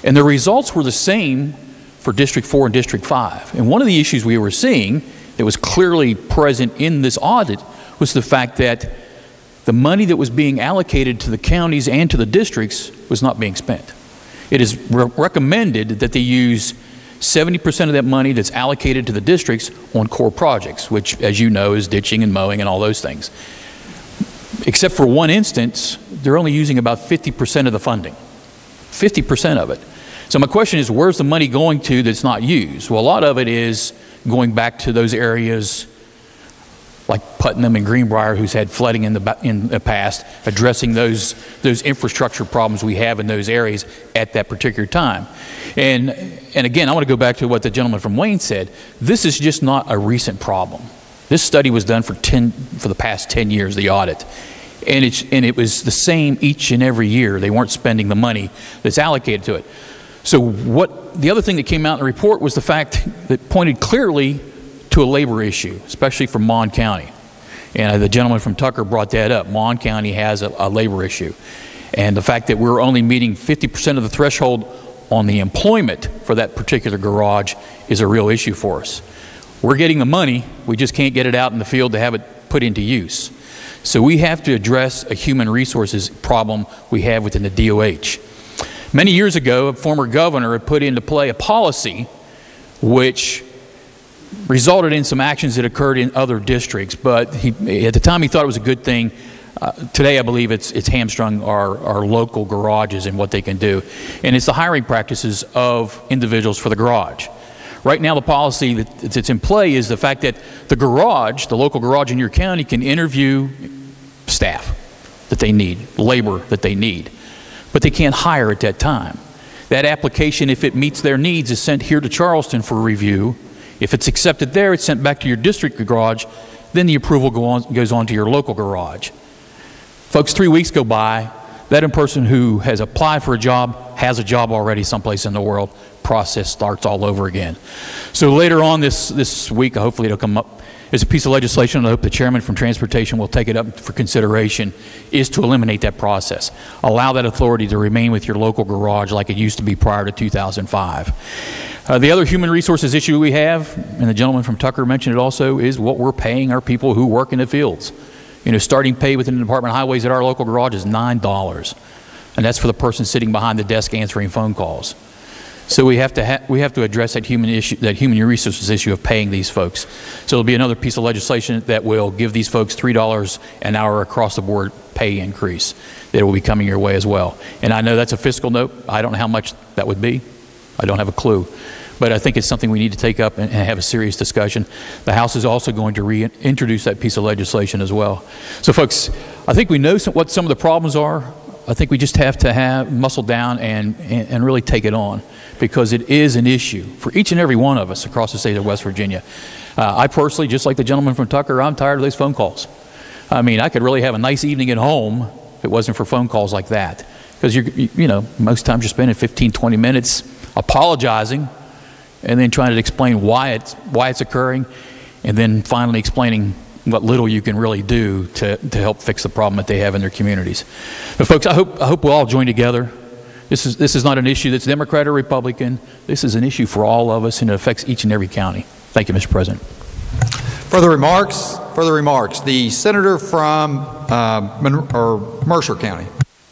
And the results were the same for District 4 and District 5. And one of the issues we were seeing that was clearly present in this audit was the fact that the money that was being allocated to the counties and to the districts was not being spent. It is recommended that they use 70% of that money that's allocated to the districts on core projects, which, as you know, is ditching and mowing and all those things. Except for one instance, they're only using about 50% of the funding. 50% of it. So my question is, where's the money going to that's not used? Well, a lot of it is going back to those areas like Putnam and Greenbrier, who's had flooding in the past, addressing those infrastructure problems we have in those areas at that particular time. And again, I want to go back to what the gentleman from Wayne said. This is just not a recent problem. This study was done for the past 10 years, the audit. And it was the same each and every year. They weren't spending the money that's allocated to it. So the other thing that came out in the report was the fact that pointed clearly to a labor issue, especially for Mon County. And the gentleman from Tucker brought that up. Mon County has a labor issue. And the fact that we're only meeting 50% of the threshold on the employment for that particular garage is a real issue for us. We're getting the money, we just can't get it out in the field to have it put into use. So we have to address a human resources problem we have within the DOH. Many years ago, a former governor had put into play a policy which resulted in some actions that occurred in other districts, but at the time he thought it was a good thing. Today I believe it's hamstrung our local garages and what they can do. And it's the hiring practices of individuals for the garage. Right now the policy that's in play is the fact that the garage, the local garage in your county, can interview staff that they need, labor that they need, but they can't hire at that time. That application, if it meets their needs, is sent here to Charleston for review. If it's accepted there, it's sent back to your district garage, then the approval goes on to your local garage. Folks, 3 weeks go by, that person who has applied for a job has a job already someplace in the world. Process starts all over again. So later on this week, hopefully it'll come up, is a piece of legislation, and I hope the chairman from transportation will take it up for consideration, is to eliminate that process. Allow that authority to remain with your local garage like it used to be prior to 2005. The other human resources issue we have, and the gentleman from Tucker mentioned it also, is what we're paying our people who work in the fields. You know, starting pay within the Department of Highways at our local garage is $9, and that's for the person sitting behind the desk answering phone calls. So we have to address that human resources issue of paying these folks. So it'll be another piece of legislation that will give these folks $3 an hour across the board pay increase that will be coming your way as well. And I know that's a fiscal note. I don't know how much that would be. I don't have a clue. But I think it's something we need to take up and have a serious discussion. The House is also going to reintroduce that piece of legislation as well. So folks, I think we know what some of the problems are. I think we just have to muscle down and really take it on, because it is an issue for each and every one of us across the state of West Virginia. I personally, just like the gentleman from Tucker, I'm tired of those phone calls. I mean, I could really have a nice evening at home if it wasn't for phone calls like that. Because you know, most times you're spending 15, 20 minutes apologizing and then trying to explain why it's occurring, and then finally explaining what little you can really do to help fix the problem that they have in their communities. But folks, I hope we'll all join together. This is not an issue that's Democrat or Republican. This is an issue for all of us, and it affects each and every county. Thank you, Mr. President. Further remarks? Further remarks. The senator from Mercer County.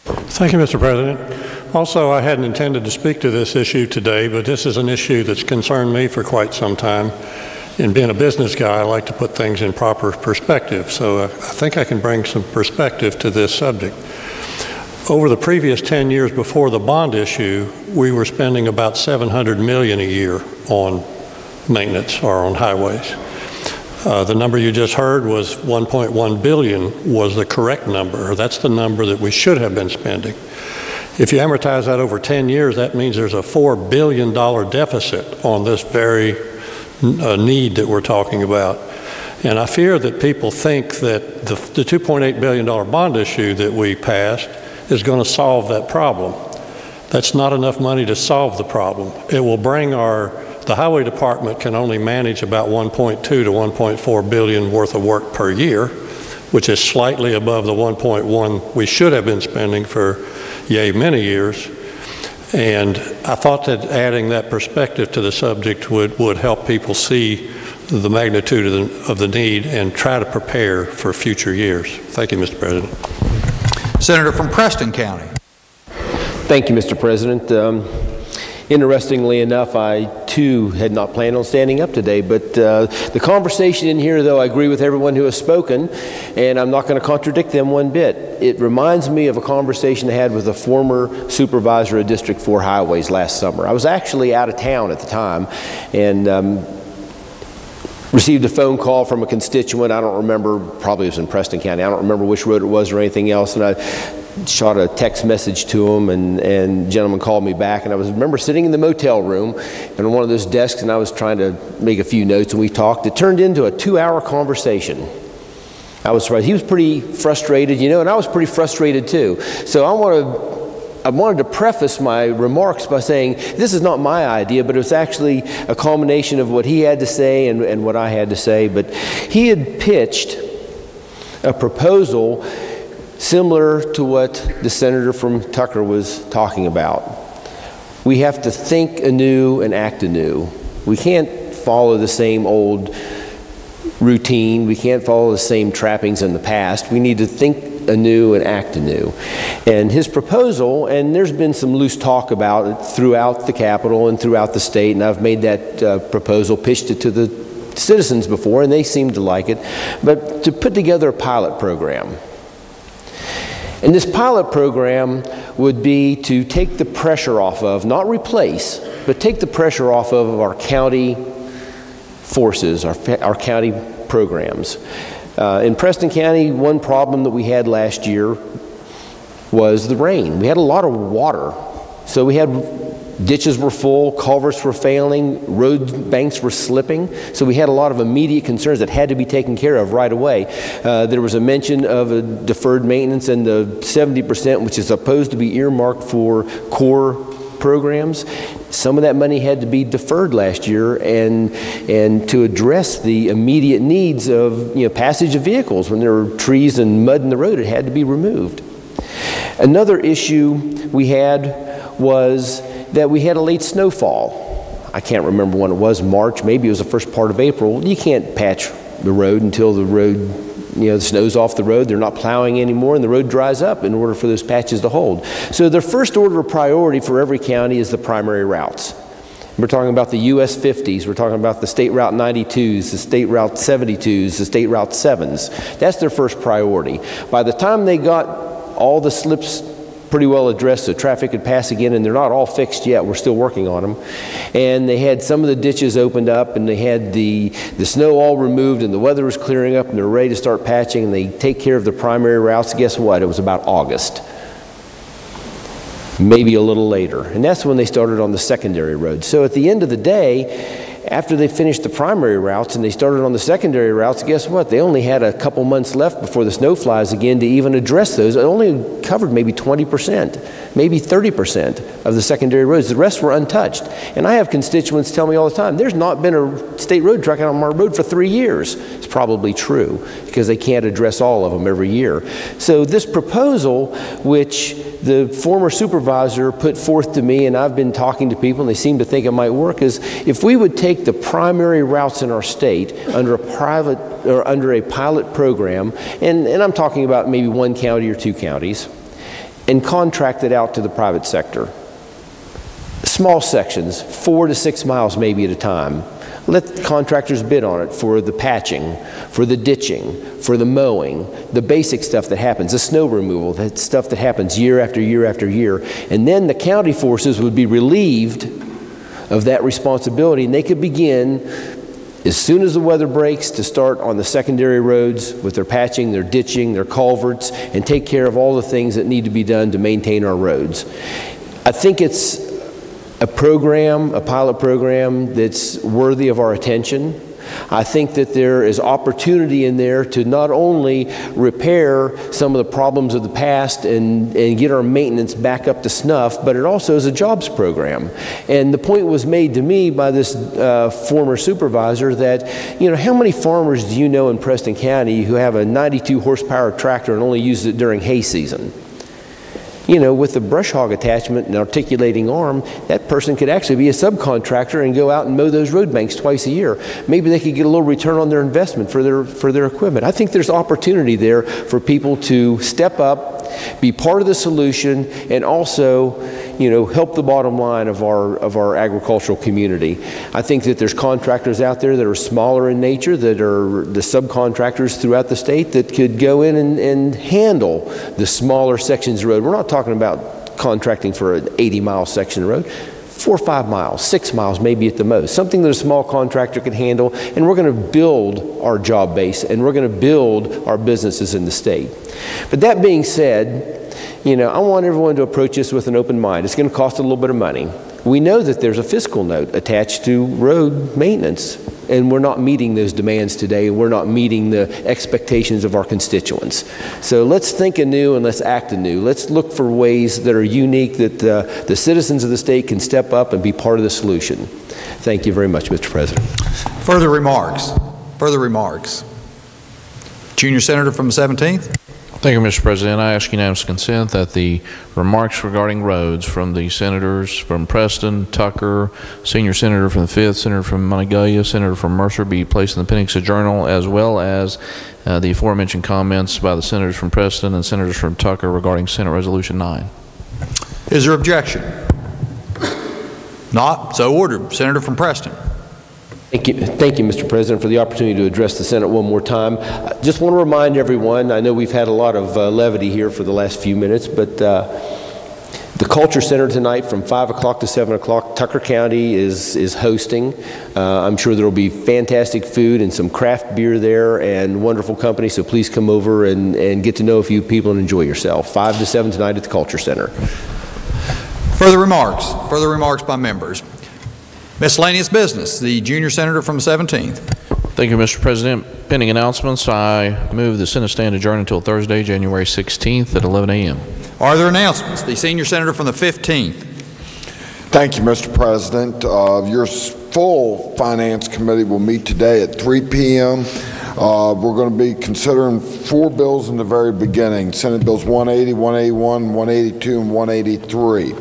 Thank you, Mr. President. Also, I hadn't intended to speak to this issue today, but this is an issue that's concerned me for quite some time. And being a business guy, I like to put things in proper perspective. So I think I can bring some perspective to this subject. Over the previous 10 years before the bond issue, we were spending about $700 million a year on maintenance or on highways. The number you just heard was $1.1 billion was the correct number. That's the number that we should have been spending. If you amortize that over 10 years, that means there's a $4 billion deficit on this very need that we're talking about. And I fear that people think that the $2.8 billion bond issue that we passed is going to solve that problem. That's not enough money to solve the problem. It will bring the highway department can only manage about 1.2 to 1.4 billion worth of work per year, which is slightly above the 1.1 we should have been spending for many years. And I thought that adding that perspective to the subject would help people see the magnitude of the need and try to prepare for future years. Thank you, Mr. President. Senator from Preston County. Thank you, Mr. President. Interestingly enough, I too had not planned on standing up today, but the conversation in here, though, I agree with everyone who has spoken, and I'm not going to contradict them one bit. It reminds me of a conversation I had with a former supervisor of District 4 Highways last summer. I was actually out of town at the time, and received a phone call from a constituent. I don't remember, probably it was in Preston County. I don't remember which road it was or anything else, and I shot a text message to him, and the gentleman called me back, and I remember sitting in the motel room and on one of those desks, and I was trying to make a few notes, and we talked. It turned into a 2-hour conversation. I was surprised. He was pretty frustrated, you know, and I was pretty frustrated too. So I wanted to preface my remarks by saying this is not my idea, but it was actually a culmination of what he had to say and what I had to say. But he had pitched a proposal similar to what the senator from Tucker was talking about. We have to think anew and act anew. We can't follow the same old routine. We can't follow the same trappings in the past. We need to think anew and act anew. And his proposal, and there's been some loose talk about it throughout the Capitol and throughout the state, and I've made that proposal, pitched it to the citizens before, and they seem to like it, but to put together a pilot program. And this pilot program would be to take the pressure off of, not replace, but take the pressure off of our county forces, our county programs. In Preston County, one problem that we had last year was the rain. We had a lot of water. So we had ditches were full, culverts were failing, road banks were slipping. So we had a lot of immediate concerns that had to be taken care of right away. There was a mention of a deferred maintenance and the 70%, which is supposed to be earmarked for core programs. Some of that money had to be deferred last year, and to address the immediate needs of passage of vehicles. When there were trees and mud in the road, it had to be removed. Another issue we had was that we had a late snowfall. I can't remember when it was, March, maybe it was the first part of April. You can't patch the road until the road, the snow's off the road, they're not plowing anymore, and the road dries up in order for those patches to hold. So their first order of priority for every county is the primary routes. We're talking about the US 50s, we're talking about the State Route 92s, the State Route 72s, the State Route 7s. That's their first priority. By the time they got all the slips pretty well addressed so traffic could pass again, and they're not all fixed yet, we're still working on them, and they had some of the ditches opened up, and they had the snow all removed, and the weather was clearing up, and they're ready to start patching, and they take care of the primary routes. Guess what? It was about August, maybe a little later, and that's when they started on the secondary roads. So at the end of the day, after they finished the primary routes and they started on the secondary routes, guess what? They only had a couple months left before the snow flies again to even address those. It only covered maybe 20%, maybe 30% of the secondary roads. The rest were untouched. And I have constituents tell me all the time, there's not been a state road truck out on my road for 3 years. It's probably true because they can't address all of them every year. So this proposal, which the former supervisor put forth to me, and I've been talking to people and they seem to think it might work, is if we would take the primary routes in our state under a pilot program, and I'm talking about maybe 1 county or 2 counties, and contract it out to the private sector. Small sections, 4 to 6 miles maybe at a time. Let contractors bid on it for the patching, for the ditching, for the mowing, the basic stuff that happens, the snow removal, that stuff that happens year after year after year. And then the county forces would be relieved of that responsibility, and they could begin as soon as the weather breaks to start on the secondary roads with their patching, their ditching, their culverts, and take care of all the things that need to be done to maintain our roads. I think it's a program, a pilot program that's worthy of our attention. I think that there is opportunity in there to not only repair some of the problems of the past and get our maintenance back up to snuff, but it also is a jobs program. And the point was made to me by this former supervisor that, how many farmers do you know in Preston County who have a 92 horsepower tractor and only use it during hay season? With the brush hog attachment and articulating arm, that person could actually be a subcontractor and go out and mow those road banks twice a year. Maybe they could get a little return on their investment for their equipment. I think there's opportunity there for people to step up, be part of the solution, and also, help the bottom line of our agricultural community. I think that there's contractors out there that are smaller in nature, that are the subcontractors throughout the state that could go in and handle the smaller sections of road. We're not talking about contracting for an 80-mile section of road. 4 or 5 miles, 6 miles maybe at the most, something that a small contractor could handle, and we're going to build our job base and we're going to build our businesses in the state. But that being said, I want everyone to approach this with an open mind. It's going to cost a little bit of money. We know that there's a fiscal note attached to road maintenance, and we're not meeting those demands today. We're not meeting the expectations of our constituents. So let's think anew and let's act anew. Let's look for ways that are unique that the citizens of the state can step up and be part of the solution. Thank you very much, Mr. President. Further remarks? Further remarks? Junior Senator from the 17th. Thank you, Mr. President. I ask unanimous consent that the remarks regarding roads from the senators from Preston, Tucker, Senior Senator from the 5th, Senator from Monongalia, Senator from Mercer be placed in the Appendix Journal, as well as the aforementioned comments by the senators from Preston and senators from Tucker regarding Senate Resolution 9. Is there objection? Not. So ordered. Senator from Preston. Thank you, Mr. President, for the opportunity to address the Senate one more time. I just want to remind everyone, I know we've had a lot of levity here for the last few minutes, but the Culture Center tonight from 5 o'clock to 7 o'clock, Tucker County is hosting. I'm sure there will be fantastic food and some craft beer there and wonderful company, so please come over and get to know a few people and enjoy yourself. 5 to 7 tonight at the Culture Center. Further remarks? Further remarks by members? Miscellaneous business. The Junior Senator from the 17th. Thank you, Mr. President. Pending announcements, I move the Senate stand adjourned until Thursday, January 16th at 11 a.m. Are there announcements? The Senior Senator from the 15th. Thank you, Mr. President. Your full Finance Committee will meet today at 3 p.m. We're going to be considering 4 bills in the very beginning, Senate Bills 180, 181, 182, and 183.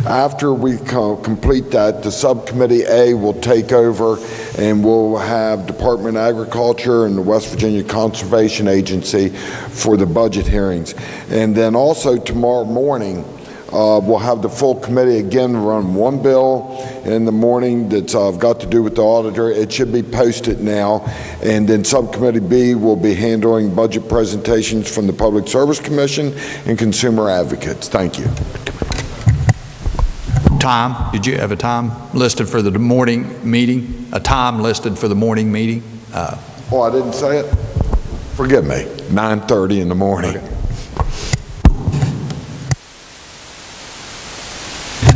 After we complete that, the Subcommittee A will take over, and we'll have Department of Agriculture and the West Virginia Conservation Agency for the budget hearings. And then also tomorrow morning, we'll have the full committee again run one bill in the morning that's got to do with the auditor. It should be posted now. And then Subcommittee B will be handling budget presentations from the Public Service Commission and consumer advocates. Thank you. Time, did you have a time listed for the morning meeting? A time listed for the morning meeting? Oh, I didn't say it? Forgive me, 9:30 in the morning. Okay.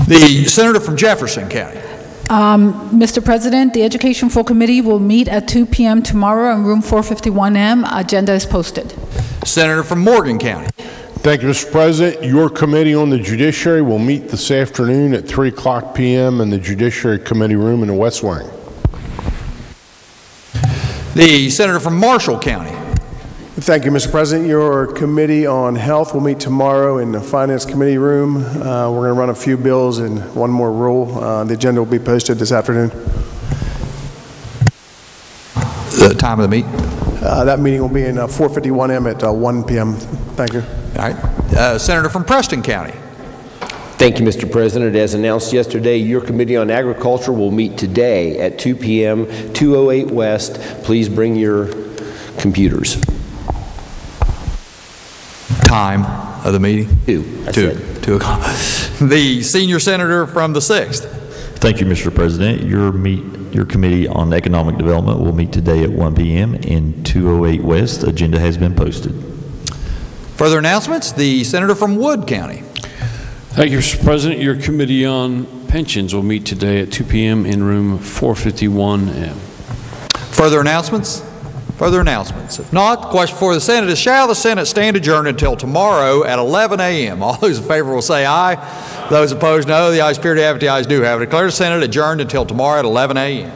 The senator from Jefferson County. Mr. President, the Education Full Committee will meet at 2 p.m. tomorrow in room 451M. Agenda is posted. Senator from Morgan County. Thank you, Mr. President. Your committee on the judiciary will meet this afternoon at 3 o'clock p.m. in the Judiciary Committee room in the West Wing. The senator from Marshall County. Thank you, Mr. President. Your Committee on Health will meet tomorrow in the Finance Committee room. We're going to run a few bills and one more rule. The agenda will be posted this afternoon. The time of the meeting? That meeting will be in 451M at 1 p.m. Thank you. All right. Senator from Preston County. Thank you, Mr. President. As announced yesterday, your Committee on Agriculture will meet today at 2 p.m., 208 West. Please bring your computers. Time of the meeting? 2 o'clock. The senior senator from the 6th. Thank you, Mr. President. Your Committee on Economic Development will meet today at 1 p.m. in 208 West. Agenda has been posted. Further announcements? The senator from Wood County. Thank you, Mr. President. Your Committee on Pensions will meet today at 2 p.m. in room 451M. Further announcements? Further announcements? If not, the question for the Senate is, shall the Senate stand adjourned until tomorrow at 11 a.m.? All those in favor will say aye. Those opposed, no. The ayes appear to have it. The ayes do have it. Declare the Senate adjourned until tomorrow at 11 a.m.